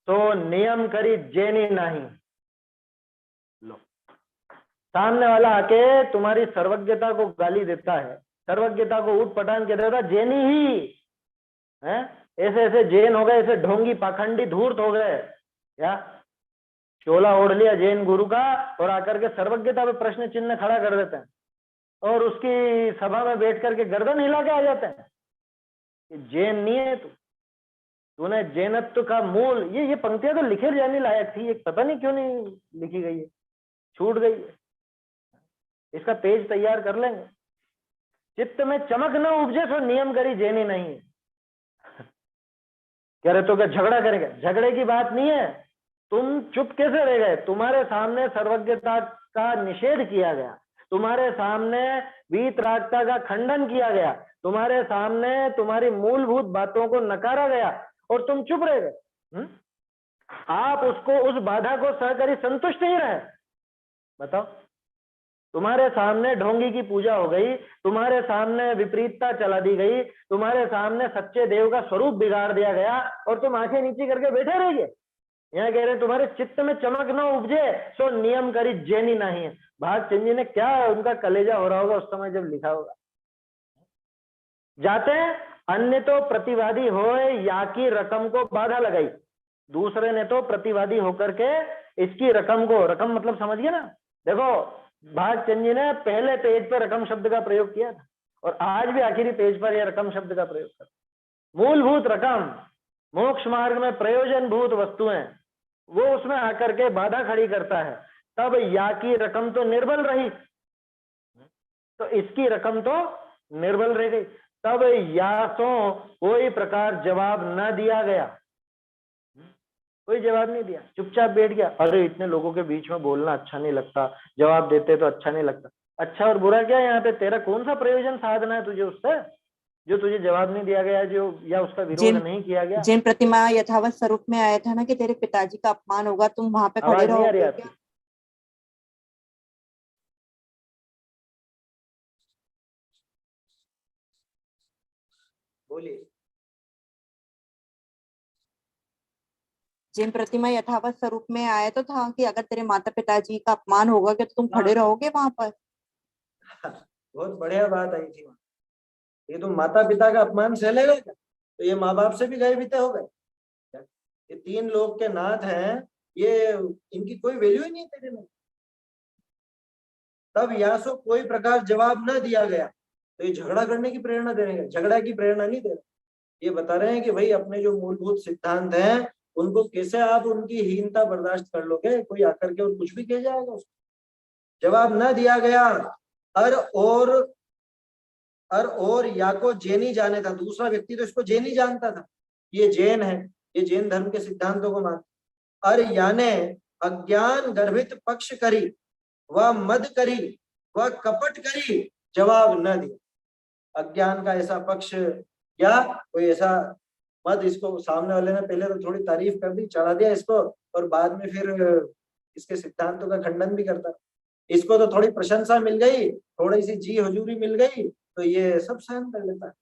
तो नियम करी जेनी नहीं। लो, सामने वाला आके तुम्हारी सर्वज्ञता को गाली देता है, सर्वज्ञता को उठ पटांग के देता, जेनी ही है, ऐसे ऐसे जैन हो गए, ऐसे ढोंगी पाखंडी धूर्त हो गए, क्या चोला ओढ़ लिया जैन गुरु का और आकर के सर्वज्ञता पे प्रश्न चिन्ह खड़ा कर देते हैं और उसकी सभा में बैठ करके गर्दन हिला के आ जाते हैं कि जैन नहीं है तूने जैनत्व का मूल, ये पंक्तियां तो लिखे जाने लायक थी, एक पता नहीं क्यों नहीं लिखी गई है, छूट गई है, इसका पेज तैयार कर लेंगे। चित्त में चमक न उपजे सो नियम करी जैनी नहीं। कह रहे तो क्या झगड़ा करेंगे? झगड़े की बात नहीं है, तुम चुप कैसे रह गए? तुम्हारे सामने सर्वज्ञता का निषेध किया गया, तुम्हारे सामने वीतरागता का खंडन किया गया, तुम्हारे सामने तुम्हारी मूलभूत बातों को नकारा गया और तुम चुप रह गए। आप उसको, उस बाधा को सहकरी संतुष्ट नहीं रहे। बताओ, तुम्हारे सामने ढोंगी की पूजा हो गई, तुम्हारे सामने विपरीतता चला दी गई, तुम्हारे सामने सच्चे देव का स्वरूप बिगाड़ दिया गया और तुम आंखें नीचे करके बैठे रह गए। यहाँ कह रहे हैं तुम्हारे चित्त में चमक न उपजे सो नियम करी जैनी नहीं है। भागचंद जी ने क्या उनका कलेजा हो रहा होगा उस समय जब लिखा होगा। जाते हैं, अन्य तो प्रतिवादी होए या की रकम को बाधा लगाई, दूसरे ने तो प्रतिवादी होकर के इसकी रकम को, रकम मतलब समझ गए ना, देखो भागचंद जी ने पहले पेज पर रकम शब्द का प्रयोग किया था और आज भी आखिरी पेज पर यह रकम शब्द का प्रयोग कर, मूलभूत रकम, मोक्ष मार्ग में प्रयोजन भूत वस्तुएं, वो उसमें आकर के बाधा खड़ी करता है। तब या की रकम तो निर्बल रही, तो इसकी रकम तो निर्बल रह गई। तब या तो कोई प्रकार जवाब न दिया गया, कोई जवाब नहीं दिया, चुपचाप बैठ गया। अरे इतने लोगों के बीच में बोलना अच्छा नहीं लगता, जवाब देते तो अच्छा नहीं लगता। अच्छा और बुरा क्या है यहाँ पे? तेरा कौन सा प्रयोजन साधना है तुझे उससे, जो तुझे जवाब नहीं दिया गया, जो या उसका विरोध नहीं किया गया? जिन प्रतिमा यथावत स्वरूप में आया था ना कि तेरे पिताजी का अपमान होगा, तुम वहां पे खड़े रहोगे क्या? बोलिए। जिन प्रतिमा यथावत स्वरूप में आया तो था कि अगर तेरे माता पिताजी का अपमान होगा क्या, तो तुम खड़े रहोगे वहां पर? बहुत बढ़िया बात आई थी। ये तो माता पिता का अपमान सह लेगा क्या? तो ये माँ बाप से भी गए बीते हो गए। ये तीन लोग के नाथ हैं, ये इनकी कोई वैल्यू ही नहीं है तेरे में। तब यासो कोई प्रकार जवाब न दिया गया, तो ये झगड़ा करने की प्रेरणा दे रहे हैं, झगड़ा की प्रेरणा नहीं दे रहे। ये बता रहे हैं कि भाई अपने जो मूलभूत सिद्धांत हैं उनको कैसे आप उनकी हीनता बर्दाश्त कर लोगे? कोई आकर के और कुछ भी कह जाएगा उसको। जवाब न दिया गया। और या को जैनी जाने था, दूसरा व्यक्ति तो इसको जैनी जानता था, ये जैन है, ये जैन धर्म के सिद्धांतों को मानता। और याने अज्ञान गर्भित पक्ष करी व मद करी व कपट करी, जवाब न दिया। अज्ञान का ऐसा पक्ष या कोई ऐसा मद, इसको सामने वाले ने पहले तो थोड़ी तारीफ कर दी, चढ़ा दिया इसको, और बाद में फिर इसके सिद्धांतों का खंडन भी करता। इसको तो थोड़ी प्रशंसा मिल गई, थोड़ी सी जी हुजूरी मिल गई, तो ये सब सहन कर लेता है।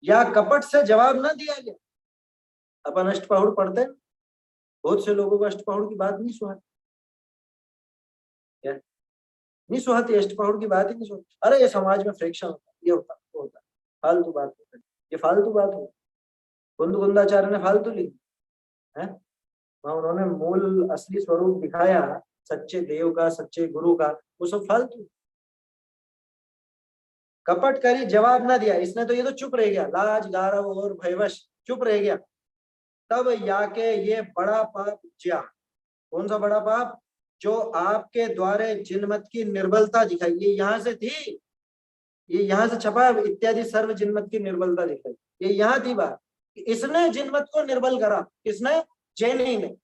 या कपट से जवाब ना दिया गया। अपन अष्टपहुड़ पढ़ते हैं, बहुत से लोगों को अष्टपहुड़ की बात नहीं सुना। निस्वार्थ इष्टपहुड़ की बात ही नहीं सोच। अरे ये समाज में फ्रिक्शन होता है, ये होता है, वो होता है, फालतू बात होती है, ये फालतू बात हो। कुंदाचार्य ने फालतू ली है, वहां उन्होंने मूल असली स्वरूप दिखाया सच्चे देव का, सच्चे गुरु का, वो सब फालतू। कपट करी, जवाब ना दिया इसने, तो ये तो चुप रह गया, लाज गारव और भयवश चुप रह गया। तब याके ये बड़ा पाप उपजा। कौन सा बड़ा पाप? जो आपके द्वारे जिनमत की निर्बलता दिखाई, ये यहाँ से थी, ये यहाँ से छपा इत्यादि सर्व जिनमत की निर्बलता दिखाई, ये यहाँ थी बात। इसने जिनमत को निर्बल करा, किसने? जैनी ने।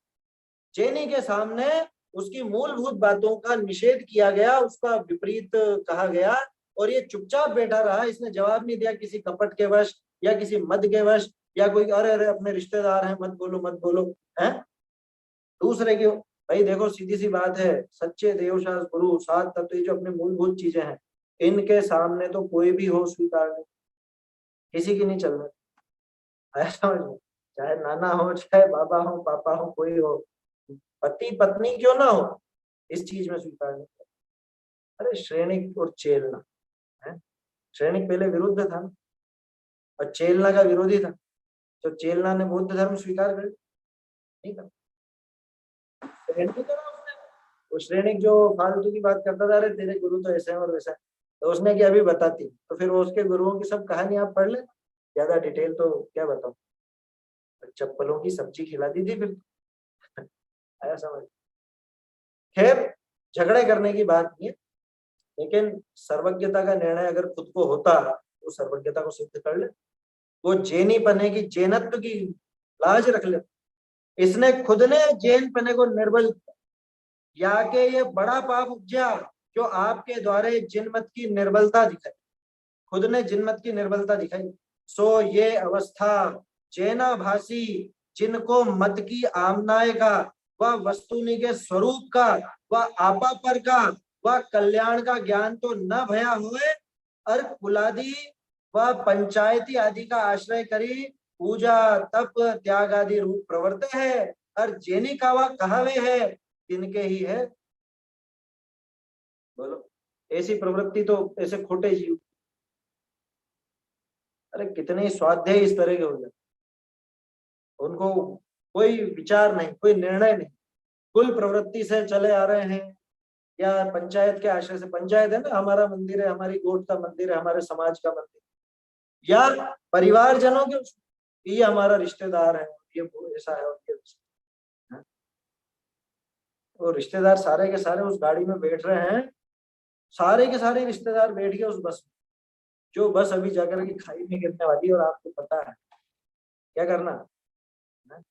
जैनी के सामने उसकी मूलभूत बातों का निषेध किया गया, उसका विपरीत कहा गया, और ये चुपचाप बैठा रहा, इसने जवाब नहीं दिया किसी कपट के वश या किसी मद के वश, या कोई अरे अरे अपने रिश्तेदार हैं मत बोलो मत बोलो है दूसरे की। भाई देखो सीधी सी बात है, सच्चे देवशास्त्र गुरु सात तत्व, ये जो अपने मूलभूत चीजें हैं, इनके सामने तो कोई भी हो स्वीकार नहीं, किसी की नहीं चलने। समझ में, चाहे नाना हो, चाहे बाबा हो, पापा हो, कोई हो, पति पत्नी क्यों ना हो, इस चीज में स्वीकार नहीं। अरे श्रेणिक और चेलना है, श्रेणिक पहले विरुद्ध था और चेलना का विरोधी था, तो चेलना ने बौद्ध धर्म स्वीकार कर नहीं था, वो श्रेणिक जो फालतू की बात करता था, अरे तेरे गुरु तो ऐसे हैं और वैसा है, तो उसने क्या अभी बताती, तो फिर उसके गुरुओं की सब कहानी आप पढ़ ले, ज्यादा डिटेल तो क्या बताऊं, चप्पलों की सब्जी खिला दी थी फिर आया समझ। खैर झगड़े करने की बात नहीं है, लेकिन सर्वज्ञता का निर्णय अगर खुद को होता तो सर्वज्ञता को सिद्ध कर ले, वो जैनी पने की, जैनत्व की लाज रख ले। इसने खुद ने जैन पने को निर्बल किया, या के ये बड़ा पाप उपजा जो आपके द्वारे जिनमत की निर्बलता दिखाई, खुद ने जिनमत की निर्बलता दिखाई। सो ये अवस्था जैना भाषी, जिनको मत की आमनाय का व वस्तुनि के स्वरूप का व आपा पर का व कल्याण का ज्ञान तो न भया हुए, और कुलादि व पंचायती आदि का आश्रय करी पूजा तप त्याग आदि रूप प्रवर्त है, और जैनी का वह कहावे है तिनके ही है। बोलो ऐसी प्रवृत्ति तो ऐसे खोटे जीव, अरे कितने स्वाध्याय इस तरह के हो जाते, उनको कोई विचार नहीं, कोई निर्णय नहीं, कुल प्रवृत्ति से चले आ रहे हैं, या पंचायत के आश्रय से, पंचायत है ना, हमारा मंदिर है, हमारी गोट का मंदिर है, हमारे समाज का मंदिर, या परिवारजनों के, ये हमारा रिश्तेदार है, ये ऐसा है और ये वैसा है। वो रिश्तेदार सारे के सारे उस गाड़ी में बैठ रहे हैं, सारे के सारे रिश्तेदार बैठ गए उस बस में, जो बस अभी जाकर के खाई में गिरने वाली है, और आपको पता है क्या करना है?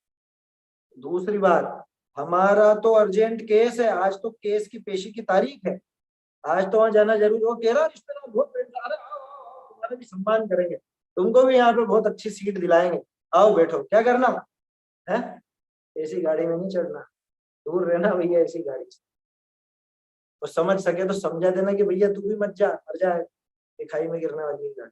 दूसरी बात, हमारा तो अर्जेंट केस है, आज तो केस की पेशी की तारीख है, आज तो वहां जाना जरूरी। वो कह रहा रिश्तेदार बहुत बैठ रहा, अरे आओ, तुम्हारा भी सम्मान करेंगे, तुमको भी यहाँ पे बहुत अच्छी सीट दिलाएंगे, आओ बैठो, क्या करना है? ऐसी गाड़ी में नहीं चढ़ना, दूर रहना भैया ऐसी गाड़ी से। और समझ सके तो समझा देना कि भैया तू भी मत जा, मर जाए, खाई में गिरने वाली गाड़ी।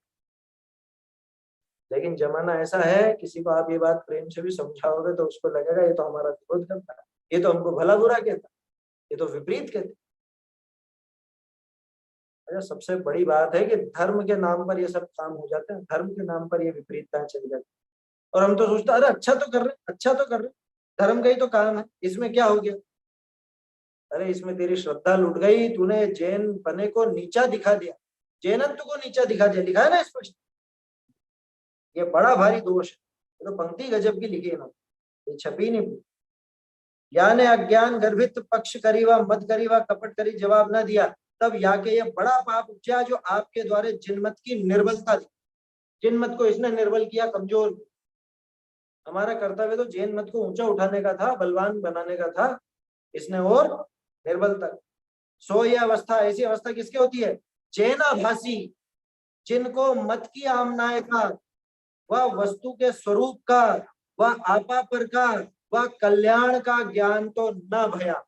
लेकिन जमाना ऐसा है, किसी को आप ये बात प्रेम से भी समझाओगे तो उसको लगेगा ये तो हमारा विरोध करता है, ये तो हमको भला बुरा कहता है, ये तो विपरीत कहते। अच्छा सबसे बड़ी बात है कि धर्म के नाम पर ये सब काम हो जाते हैं, धर्म के नाम पर ये विपरीतता चली जाती है, और हम तो सोचते अरे अच्छा तो कर रहे, अच्छा तो कर रहे, धर्म का ही तो काम है, इसमें क्या हो गया? अरे इसमें तेरी श्रद्धा लुट गई, तूने जैन पने को नीचा दिखा दिया, जैनत्व को नीचा दिखा दिया, लिखा है ना स्पष्ट, ये बड़ा भारी दोष है। तो पंक्ति गजब की लिखी है ना, ये छपी नहीं। याने अज्ञान गर्भित पक्ष करी व मत करी व कपट करी, जवाब ना दिया, तब या के ये बड़ा पाप उपजा जो आपके द्वारे जिनमत की निर्बलता दी, जिनमत को इसने निर्बल किया, कमजोर। हमारा कर्तव्य तो जैन मत को ऊंचा उठाने का था, बलवान बनाने का था, इसने और निर्बलता। सो ये अवस्था, ऐसी अवस्था किसके होती है? जैनाभासी, जिनको मत की आमनाय का व वस्तु के स्वरूप का व आपा पर का व कल्याण का ज्ञान तो न भया।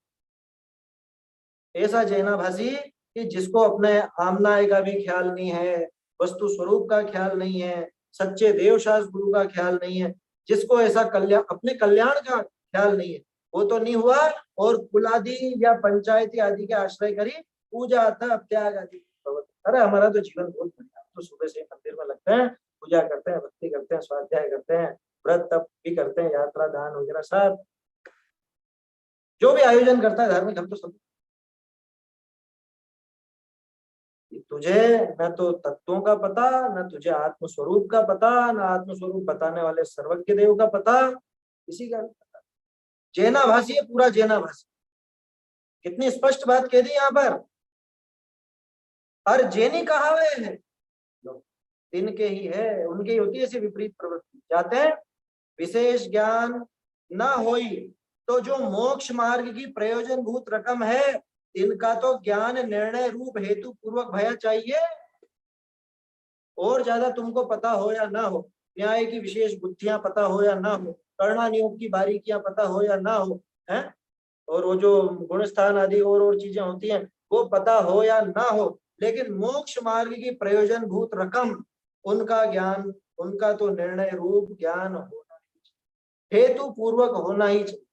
ऐसा जैनाभासी कि जिसको अपने आमनाय का भी ख्याल नहीं है, वस्तु स्वरूप का ख्याल नहीं है, सच्चे देवशास्त्र गुरु का ख्याल नहीं है, जिसको ऐसा कल्याण, अपने कल्याण का ख्याल नहीं है, वो तो नहीं हुआ, और कुलादि या पंचायती आदि के आश्रय करी पूजा तप त्याग आदि। अरे हमारा तो जीवन बहुत बढ़िया, तो सुबह से मंदिर में लगते हैं, पूजा करते हैं, भक्ति करते हैं, स्वाध्याय करते हैं, व्रत तप भी करते हैं, यात्रा दान वगैरह सब जो भी आयोजन करता है धार्मिक, हम तो सब। तुझे न तो तत्वों का पता, न तुझे आत्म स्वरूप का पता, न आत्म स्वरूप बताने वाले सर्वज्ञ देव का पता, किसी का नहीं पता। जैनाभासी है, पूरा जैनाभासी। कितनी स्पष्ट बात कह दी यहाँ पर। और जैनी कहावे है, इनके ही है, उनके ही होती है ऐसी विपरीत प्रवृत्ति। जाते हैं विशेष ज्ञान न होई तो जो मोक्ष मार्ग की प्रयोजन भूत रकम है, इनका तो ज्ञान निर्णय रूप हेतु पूर्वक भया चाहिए। और ज्यादा तुमको पता हो या ना हो, न्याय की विशेष बुद्धियां पता हो या ना हो, करना नियोग की बारीकियां पता हो या ना हो, है, और वो जो गुणस्थान आदि और चीजें होती हैं वो पता हो या ना हो, लेकिन मोक्ष मार्ग की प्रयोजन भूत रकम, उनका ज्ञान, उनका तो निर्णय रूप ज्ञान होना ही चाहिए, हेतु पूर्वक होना ही चाहिए।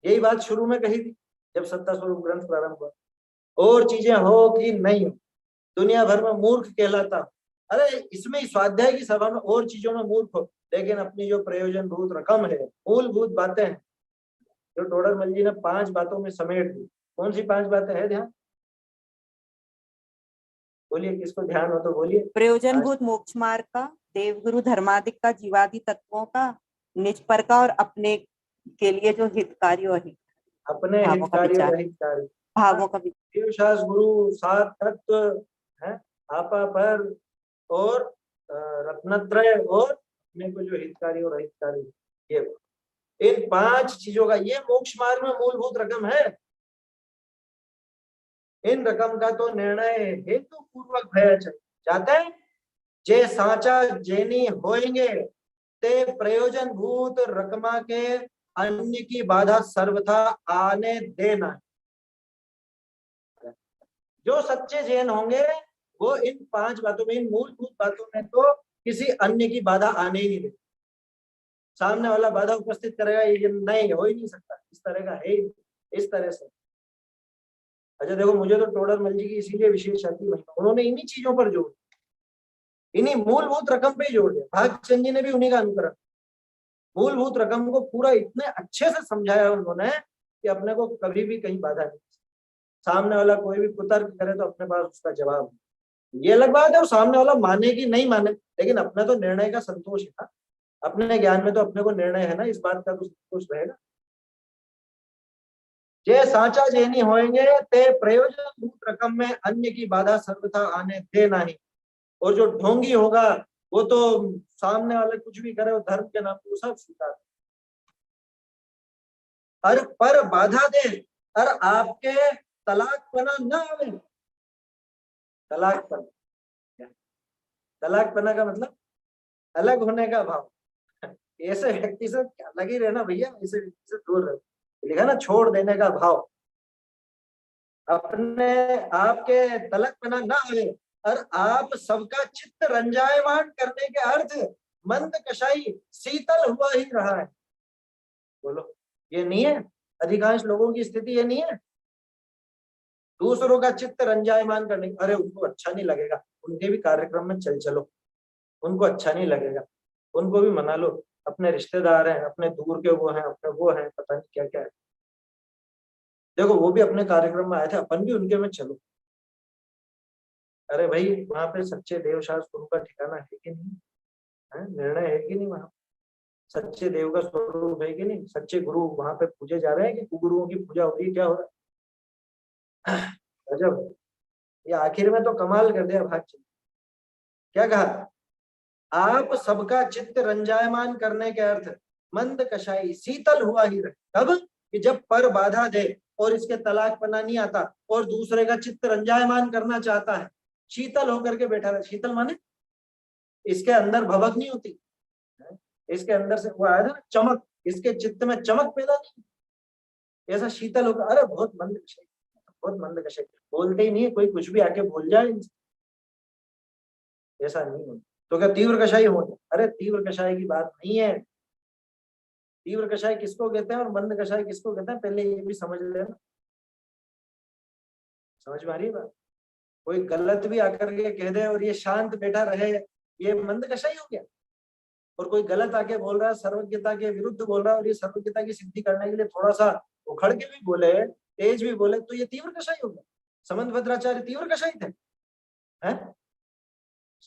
यही बात शुरू में कही थी जब सत्ता स्वरूप ग्रंथ प्रारंभ हुआ। और चीजें हो कि नहीं हो, दुनिया भर में मूर्ख कहलाता, अरे इसमें ही स्वाध्याय की सभा में और चीजों में मूर्ख हो, लेकिन अपनी जो प्रयोजन भूत रकम है, मूलभूत बातें हैं, जो टोडरमल जी ने 5 बातों में समेट दी। कौन सी 5 बातें हैं? ध्यान बोलिए, किसको ध्यान हो तो बोलिए। प्रयोजन भूत मोक्ष मार्ग का, देवगुरु धर्मादिक का, जीवादि तत्वों का, निज पर का, और अपने के लिए जो हितकारी और अपने भावों का हितकारी और विचार, अहितकारी, भावों का विचार। देवशास्त्र गुरु 7 तत्व है, आपा पर और रत्नत्रय, और अपने को जो हितकारी और अहितकारी, ये इन 5 चीजों का, ये मोक्ष मार्ग में मूलभूत रकम है। इन रकम का तो निर्णय हेतु पूर्वक भय जाते हैं। जे साचा जेनी होएंगे ते प्रयोजन भूत रकमा के अन्य की बाधा सर्वथा आने देना। जो सच्चे जैन होंगे वो इन 5 बातों में, इन मूलभूत बातों में तो किसी अन्य की बाधा आने ही नहीं देते। सामने वाला बाधा उपस्थित करेगा, ये नहीं, हो ही नहीं सकता, इस तरह का है, इस तरह से। अच्छा देखो, मुझे तो टोडरमल जी की इसीलिए विशेष आती है, उन्होंने इन्हीं चीजों पर जोड़, इन्हीं मूलभूत रकम पे ही जोड़ दिया। भागचंद जी ने भी उन्हीं का अनुकरण, मूलभूत रकम को पूरा इतने अच्छे से समझाया उन्होंने कि अपने को कभी भी कहीं बाधा नहीं। सामने वाला कोई भी कुतर्क करे तो अपने पास उसका जवाब है। ये अलग बात है वो सामने वाला माने कि नहीं माने, लेकिन अपने तो निर्णय का संतोष है ना, अपने ज्ञान में तो अपने को निर्णय है ना, इस बात का तो संतोष रहेगा। जे साचा जेनी होएंगे ते प्रयोजन भूत रकम में अन्य की बाधा सर्वथा आने दे नहीं। और जो ढोंगी होगा वो तो सामने वाले कुछ भी करे, वो धर्म के नाम पे सब स्वीकार, और पर बाधा दे, और आपके तलाकपना न आवे। तलाकपना, तलाकपना का मतलब अलग होने का भाव। ऐसे व्यक्ति से अलग ही रहना भैया, ऐसे व्यक्ति से दूर रहो। लिखा ना, छोड़ देने का भाव। अपने आपके तलकपना न आवे और आप सबका चित्त रंजायमान करने के अर्थ मंद कषाई शीतल हुआ ही रहा है। बोलो, ये नहीं है? अधिकांश लोगों की स्थिति ये नहीं है? दूसरों का चित्त रंजायमान करने, अरे उनको अच्छा नहीं लगेगा, उनके भी कार्यक्रम में चल चलो, उनको अच्छा नहीं लगेगा, उनको भी मना लो, अपने रिश्तेदार हैं, अपने दूर के वो हैं, अपने वो हैं, पता नहीं क्या क्या है। देखो वो भी अपने कार्यक्रम में आए थे, अपन भी उनके में चलो। अरे भाई, वहां पे सच्चे देवशास्त्र गुरु का ठिकाना है कि नहीं है? निर्णय है कि नहीं? वहां सच्चे देव का स्वरूप है कि नहीं? सच्चे गुरु वहां पे पूजे जा रहे हैं कि गुरुओं की पूजा हो रही है? क्या हो रहा है? गजब। ये आखिर में तो कमाल कर दिया भागचंद। क्या कहा? आप सबका चित्त रंजायमान करने के अर्थ मंद कषाई शीतल हुआ ही रहे। कब? कि जब पर बाधा दे और इसके तलाकपना नहीं आता और दूसरे का चित्त रंजायमान करना चाहता है, शीतल होकर के बैठा रहे। शीतल माने इसके अंदर भवक नहीं होती, इसके अंदर से वो आया था चमक, इसके चित्त में चमक पैदा नहीं, ऐसा शीतल होकर, अरे बहुत मंद कषाई, बहुत मंद कषाई, बोलते ही नहीं है, कोई कुछ भी आके बोल जाए, ऐसा नहीं होता। तो क्या तीव्र कषाई हो? अरे तीव्र कषाई की बात नहीं है। तीव्र कषाई किसको कहते हैं और मंद कषाई किसको कहते हैं, पहले ये भी समझ लेना। समझ में आ रही है बात? कोई गलत भी आकर के कह दे और ये शांत बैठा रहे, ये मंद कषाय हो गया। और कोई गलत आके बोल रहा है, सर्वज्ञता के विरुद्ध बोल रहा है और ये सर्वज्ञता की सिद्धि करने के लिए थोड़ा सा उखड़ के भी बोले, तेज भी बोले, तो ये तीव्र कषाय हो गया। समंतभद्राचार्य तीव्र कषाय थे, हैं?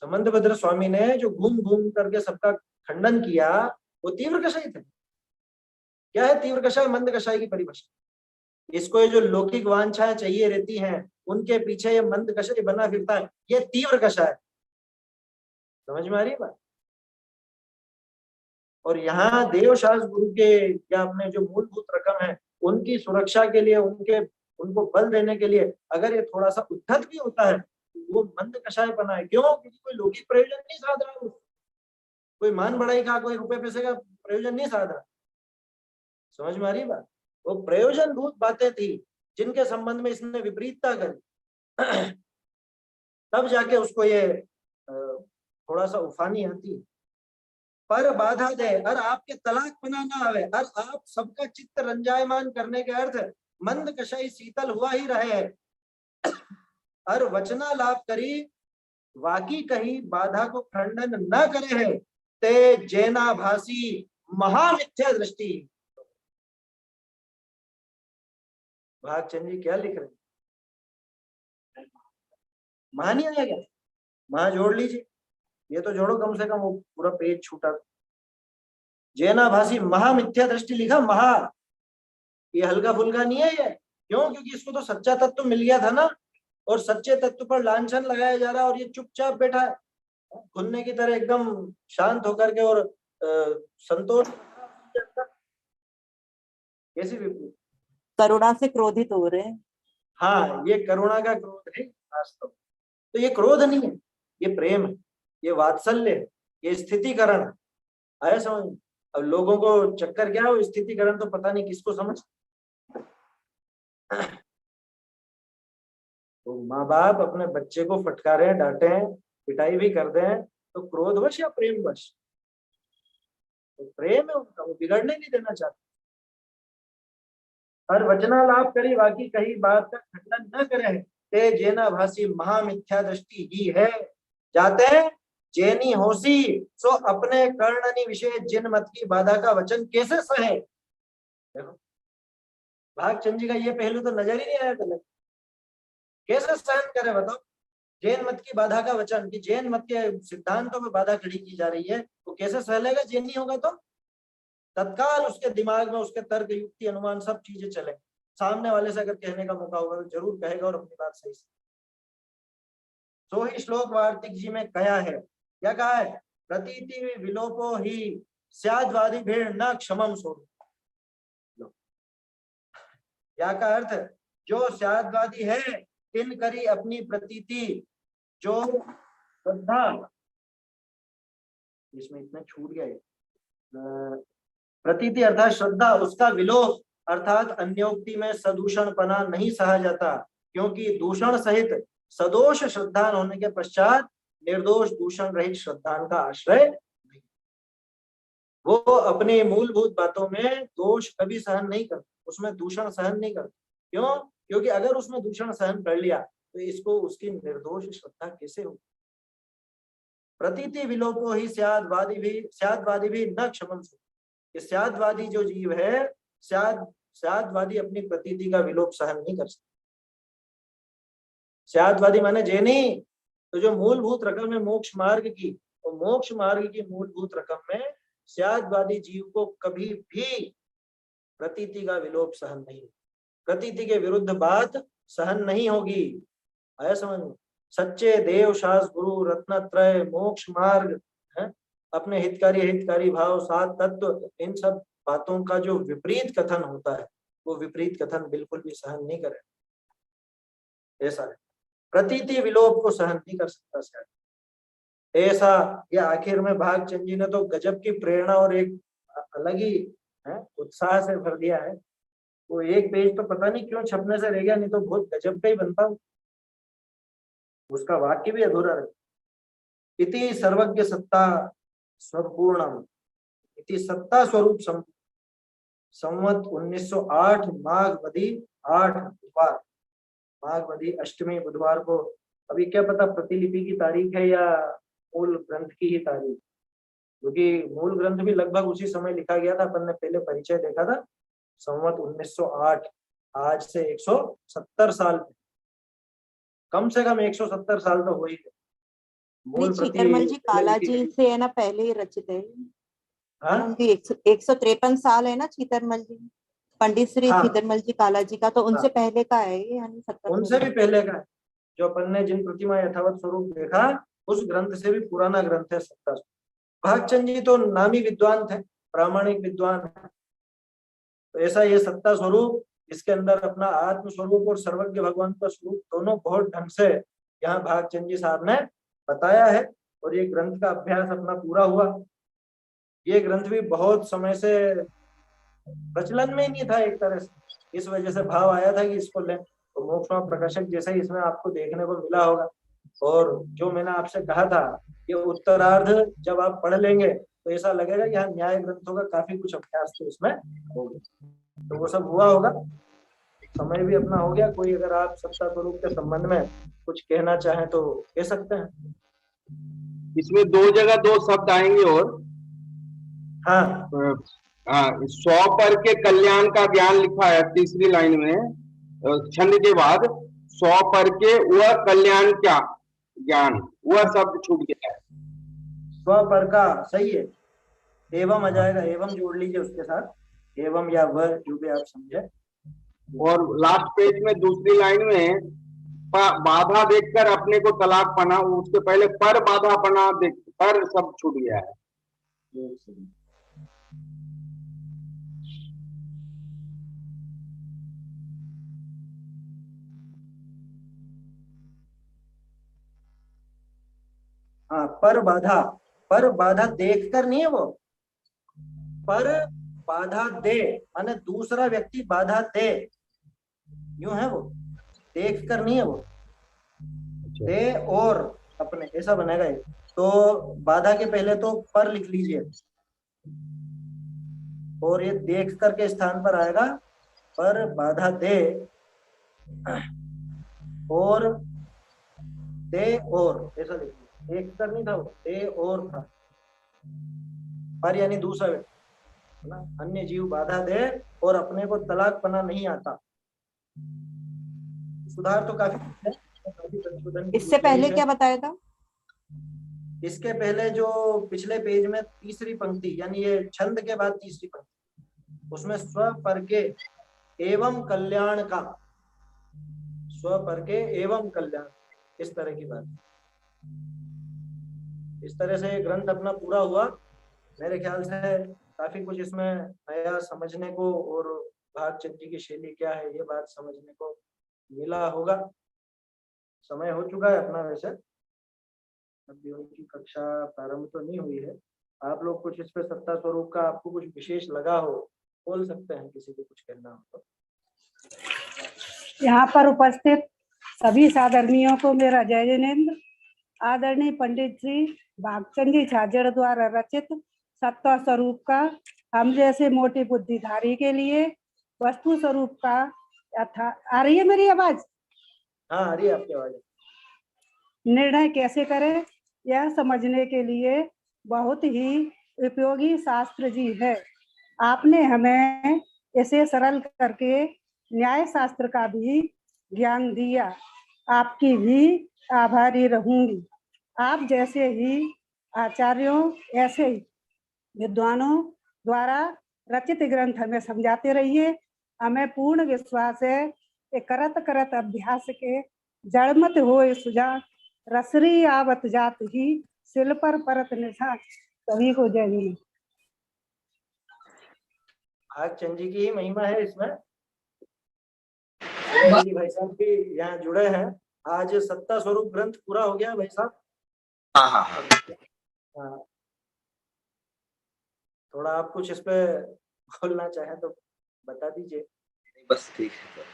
समंतभद्र स्वामी ने जो घूम घूम करके सबका खंडन किया, वो तीव्र कषाय थे। क्या है तीव्र कषाय, मंद कषाय की परिभाषा? इसको ये जो लौकिक वांछाएं चाहिए रहती हैं, उनके पीछे ये मंद कषाय बना फिरता है, ये तीव्र कषाय। समझ में आ रही है बात? और यहाँ देवशास्त्र गुरु के या अपने जो मूलभूत रकम है, उनकी सुरक्षा के लिए, उनको बल देने के लिए अगर ये थोड़ा सा उद्धत भी होता है, वो मंद कषाय बना है। क्यों? क्योंकि कोई लौकिक प्रयोजन नहीं साध रहा, कोई मान बढ़ाई का, कोई रुपए पैसे का प्रयोजन नहीं साध रहा। समझ में आ रही बात? वो प्रयोजन भूत बातें थी जिनके संबंध में इसने विपरीतता करी, तब जाके उसको ये थोड़ा सा उफानी आती। पर बाधा दे, और आपके तलाक बना ना आवे, और आप सबका चित्त रंजायमान करने के अर्थ मंद कषाय शीतल हुआ ही रहे, और वचना लाभ करी वाकी कही बाधा को खंडन न करे है, ते जैनाभासी महामिथ्या दृष्टि। भागचंद जी क्या लिख रहे हैं? महा नहीं आया क्या? महा जोड़ लीजिए, ये तो जोड़ो कम से कम, वो पूरा पेज छूटा। जैनाभासी महामिथ्या दृष्टि लिखा, महा, ये हल्का फुल्का नहीं है ये। क्यों? क्योंकि इसको तो सच्चा तत्व मिल गया था ना, और सच्चे तत्व पर लांछन लगाया जा रहा है, और ये चुपचाप बैठा है घुन्ने की तरह, एकदम शांत होकर के, और संतोष। कैसी विपरीत? करुणा से क्रोधित हो रहे हैं। हाँ, ये करुणा का क्रोध है वास्तव। तो ये क्रोध नहीं है, ये प्रेम है, ये वात्सल्य है, ये स्थितिकरण आया समझ? अब लोगों को चक्कर क्या हो, स्थितिकरण तो पता नहीं किसको समझ। तो माँ बाप अपने बच्चे को फटकारे, डांटे, पिटाई भी कर दें, तो क्रोधवश या प्रेमवश? तो प्रेम है उनका, वो बिगड़ने नहीं देना चाहते। हर वचना लाभ करी वाकी कही बात का खंडन न करे, ते जैना भाषी महामिथ्या दृष्टि ही है। जाते हैं जैनी होसी सो अपने कर्णनी विषय जिन मत की बाधा का वचन कैसे सहे। देखो भागचंद जी का ये पहलू तो नजर ही नहीं आया गलत, कैसे सहन करे बताओ? जैन मत की बाधा का वचन, कि जैन मत के सिद्धांतों में बाधा खड़ी की जा रही है, वो कैसे सह लेगा? जैनी होगा तो तत्काल उसके दिमाग में उसके तर्क युक्ति अनुमान सब चीजें चले। सामने वाले से अगर कहने का मौका होगा तो जरूर कहेगा और अपनी बात सही से। सो ही श्लोक वार्तिक जी में कहा है, क्या कहा है? प्रतीति विलोपो ही स्याद्वादी भेड़ न क्षमम स्वरूप। या का अर्थ, जो स्याद्वादी है इन करी अपनी प्रतीति, जो श्रद्धा, इसमें इतना छूट गया है, प्रतीति अर्थात श्रद्धा, उसका विलोप अर्थात अन्योक्ति में सदूषणपना नहीं सहा जाता, क्योंकि दूषण सहित सदोष श्रद्धान होने के पश्चात निर्दोष दूषण रहित श्रद्धान का आश्रय नहीं। वो अपनी मूलभूत बातों में दोष कभी सहन नहीं करते, उसमें दूषण सहन नहीं करते। क्यों? क्योंकि अगर उसमें दूषण सहन कर लिया तो इसको उसकी निर्दोष श्रद्धा कैसे हो? प्रतीति विलोपो ही स्याद्वादी भी न क्षमम। स्याद्वादी जो जीव है, स्याद्वादी अपनी प्रतीति का विलोप सहन नहीं कर सकता। स्याद्वादी माने जैनी, तो जो मूलभूत रकम है मोक्ष मार्ग की, तो मोक्ष मार्ग की मूलभूत रकम में स्याद्वादी जीव को कभी भी प्रतीति का विलोप सहन नहीं, प्रतीति के विरुद्ध बात सहन नहीं होगी। आया समझ में? सच्चे देव शास्त्र गुरु रत्नत्रय मोक्ष मार्ग है, अपने हितकारी भाव सात तत्व, इन सब बातों का जो विपरीत कथन होता है, वो विपरीत कथन बिल्कुल भी सहन नहीं करे। ऐसा है, प्रतीति विलोप को सहन नहीं कर सकता शायद। ऐसा ये आखिर में भागचंद जी ने तो गजब की प्रेरणा और एक अलग ही उत्साह से भर दिया है। वो एक पेज तो पता नहीं क्यों छपने से रह गया, नहीं तो बहुत गजब का ही बनता, उसका वाक्य भी अधूरा रहता। इति सर्वज्ञ सत्ता स्वपूर्णम, इति सत्ता स्वरूप संवत 1908 माघ वदी 8 बुधवार माघ मधी अष्टमी बुधवार को। अभी क्या पता प्रतिलिपि की तारीख है या मूल ग्रंथ की ही तारीख, क्योंकि मूल ग्रंथ भी लगभग उसी समय लिखा गया था। अपन ने पहले परिचय देखा था संवत 1908, आज से 170 साल, कम से कम 170 साल तो हो ही गए। नहीं, चीतरमल जी काला जी से है ना पहले ही रचित है। हाँ? उनकी 153 साल है ना चीतरमल जी, पंडित श्री हाँ। चीतरमल जी काला जी का, तो उनसे हाँ। पहले का है ये, यानी 70 उनसे भी पहले का है। जो अपन ने जिन प्रतिमा यथावत स्वरूप देखा उस ग्रंथ से भी पुराना ग्रंथ है सत्ता। भागचंद जी तो नामी विद्वान थे, प्रामाणिक विद्वान है। तो ऐसा ये सत्ता स्वरूप, इसके अंदर अपना आत्म स्वरूप और सर्वज्ञ भगवान का स्वरूप दोनों बहुत ढंग से यहाँ भागचंद जी साहब ने बताया है। और ये ग्रंथ का अभ्यास अपना पूरा हुआ। ये ग्रंथ भी बहुत समय से प्रचलन में ही नहीं था एक तरह से, इस वजह से भाव आया था कि इसको लें। तो मोक्षमा प्रकाशक जैसे ही इसमें आपको देखने को मिला होगा। और जो मैंने आपसे कहा था, ये उत्तरार्ध जब आप पढ़ लेंगे तो ऐसा लगेगा कि हाँ, न्याय ग्रंथों का काफी कुछ अभ्यास तो इसमें होगा। तो वो सब हुआ होगा। समय भी अपना हो गया। कोई अगर आप सत्ता स्वरूप के संबंध में कुछ कहना चाहें तो कह सकते हैं। इसमें दो जगह दो शब्द आएंगे और हाँ, सौ पर के कल्याण का ज्ञान लिखा है तीसरी लाइन में, छंद के बाद सौ पर के वह कल्याण क्या ज्ञान, वह शब्द छूट गया है। स्व पर का सही है, एवं आ जाएगा, एवं जोड़ लीजिए उसके साथ, एवं या वह जो भी आप समझे। और लास्ट पेज में दूसरी लाइन में बाधा देखकर अपने को तलाक पना, उसके पहले पर बाधा पना देख, पर सब छूट गया है। हाँ, पर बाधा देख कर नहीं है वो, पर बाधा दे माने दूसरा व्यक्ति बाधा दे, यूं है वो, देख कर नहीं है वो। दे और अपने ऐसा बनेगा ये। तो बाधा के पहले तो पर लिख लीजिए और ये देख कर के स्थान पर आएगा पर बाधा दे और दे और, ऐसा लिखिए। एक कर नहीं था वो, दे और था। पर यानी दूसरा व्यक्ति ना, अन्य जीव बाधा दे और अपने को तलाक पना नहीं आता। सुधार तो काफी है, काफी संशोधन। इससे पहले क्या बताया था? इसके पहले जो पिछले पेज में तीसरी पंक्ति, यानी ये छंद के बाद तीसरी पंक्ति, उसमें स्व पर के एवं कल्याण का, स्व पर के एवं कल्याण, इस तरह की बात। इस तरह से ग्रंथ अपना पूरा हुआ। मेरे ख्याल से काफी कुछ इसमें नया समझने को और भागचंद जी की शैली क्या है ये बात समझने को मिला होगा। समय हो चुका है अपना, वैसे अभी उनकी कक्षा प्रारंभ तो नहीं हुई है। आप लोग कुछ इस पे सत्ता स्वरूप का आपको कुछ विशेष लगा हो, बोल सकते हैं, किसी को कुछ कहना हो तो। यहाँ पर उपस्थित सभी सादरणीयों को मेरा जय जैनेन्द्र। आदरणीय पंडित श्री भागचंद जी छाजड़ द्वारा रचित सत्ता स्वरूप का हम जैसे मोटी बुद्धिधारी के लिए वस्तु स्वरूप का आ रही है मेरी आवाज? हाँ, आ रही है आपकी आवाज। निर्णय कैसे करें यह समझने के लिए बहुत ही उपयोगी शास्त्र जी है। आपने हमें इसे सरल करके न्याय शास्त्र का भी ज्ञान दिया। आपकी भी आभारी रहूंगी। आप जैसे ही आचार्यों ऐसे ही विद्वानों द्वारा रचित ग्रंथ हमें समझाते रहिए। हमें पूर्ण विश्वास है कि करत करत अभ्यास के जड़मत होए सुजान, रसरी आवत जात ही सिल पर परत निशान। सभी को जय हिंद। भागचंद जी की ही महिमा है इसमें। भाई साहब भी यहाँ जुड़े हैं। आज सत्ता स्वरूप ग्रंथ पूरा हो गया भाई साहब। हाँ, थोड़ा आप कुछ इस पे बोलना चाहें तो बता दीजिए। बस ठीक है,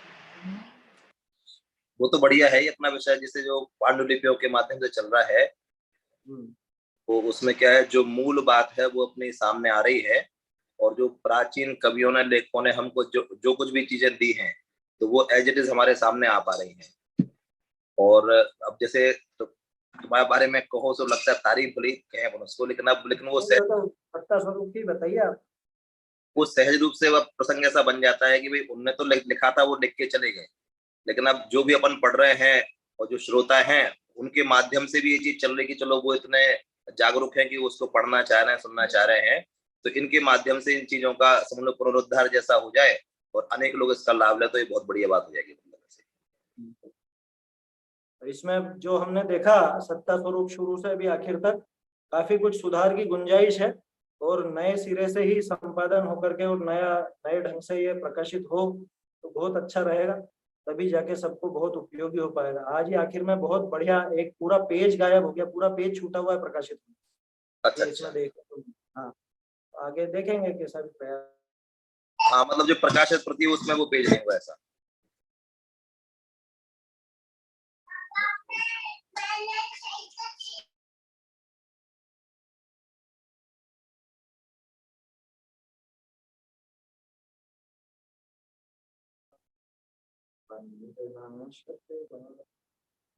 वो तो बढ़िया है। अपना विषय जैसे जो पांडुलिपियों के माध्यम से चल रहा है, वो उसमें क्या है, जो मूल बात है वो अपने सामने आ रही है। और जो प्राचीन कवियों ने, लेखकों ने हमको जो कुछ भी चीजें दी हैं, तो वो एज इट इज हमारे सामने आ पा रही हैं। और अब जैसे तो तुम्हारे बारे में कहो तो लगता है तारीफ भली कहें अपन उसको, लेकिन वो सत्ता स्वरूप की बताइए आप। वो सहज रूप से वह प्रसंग ऐसा बन जाता है कि भाई उनने तो लिखा था, वो लिख के चले गए, लेकिन अब जो भी अपन पढ़ रहे हैं और जो श्रोता हैं उनके माध्यम से भी ये चीज चल रही कि चलो वो इतने जागरूक हैं कि वो उसको पढ़ना चाह रहे हैं, सुनना चाह रहे हैं, तो इनके माध्यम से इन चीजों का समझ लो पुनरुद्धार जैसा हो जाए और अनेक लोग इसका लाभ ले, तो ये बहुत बढ़िया बात हो जाएगी। इसमें जो हमने देखा सत्ता स्वरूप शुरू से अभी आखिर तक काफी कुछ सुधार की गुंजाइश है, और नए सिरे से ही संपादन होकर के और नए ढंग से ये प्रकाशित हो तो बहुत अच्छा रहेगा, तभी जाके सबको बहुत उपयोगी हो पाएगा। आज ही आखिर में बहुत बढ़िया एक पूरा पेज गायब हो गया, पूरा पेज छूटा हुआ है प्रकाशित। अच्छा, इसमें देखो तो हाँ, आगे देखेंगे कैसा भी प्रयास। हाँ, मतलब जो प्रकाशित प्रति उसमें वो पेज नहीं हुआ ऐसा।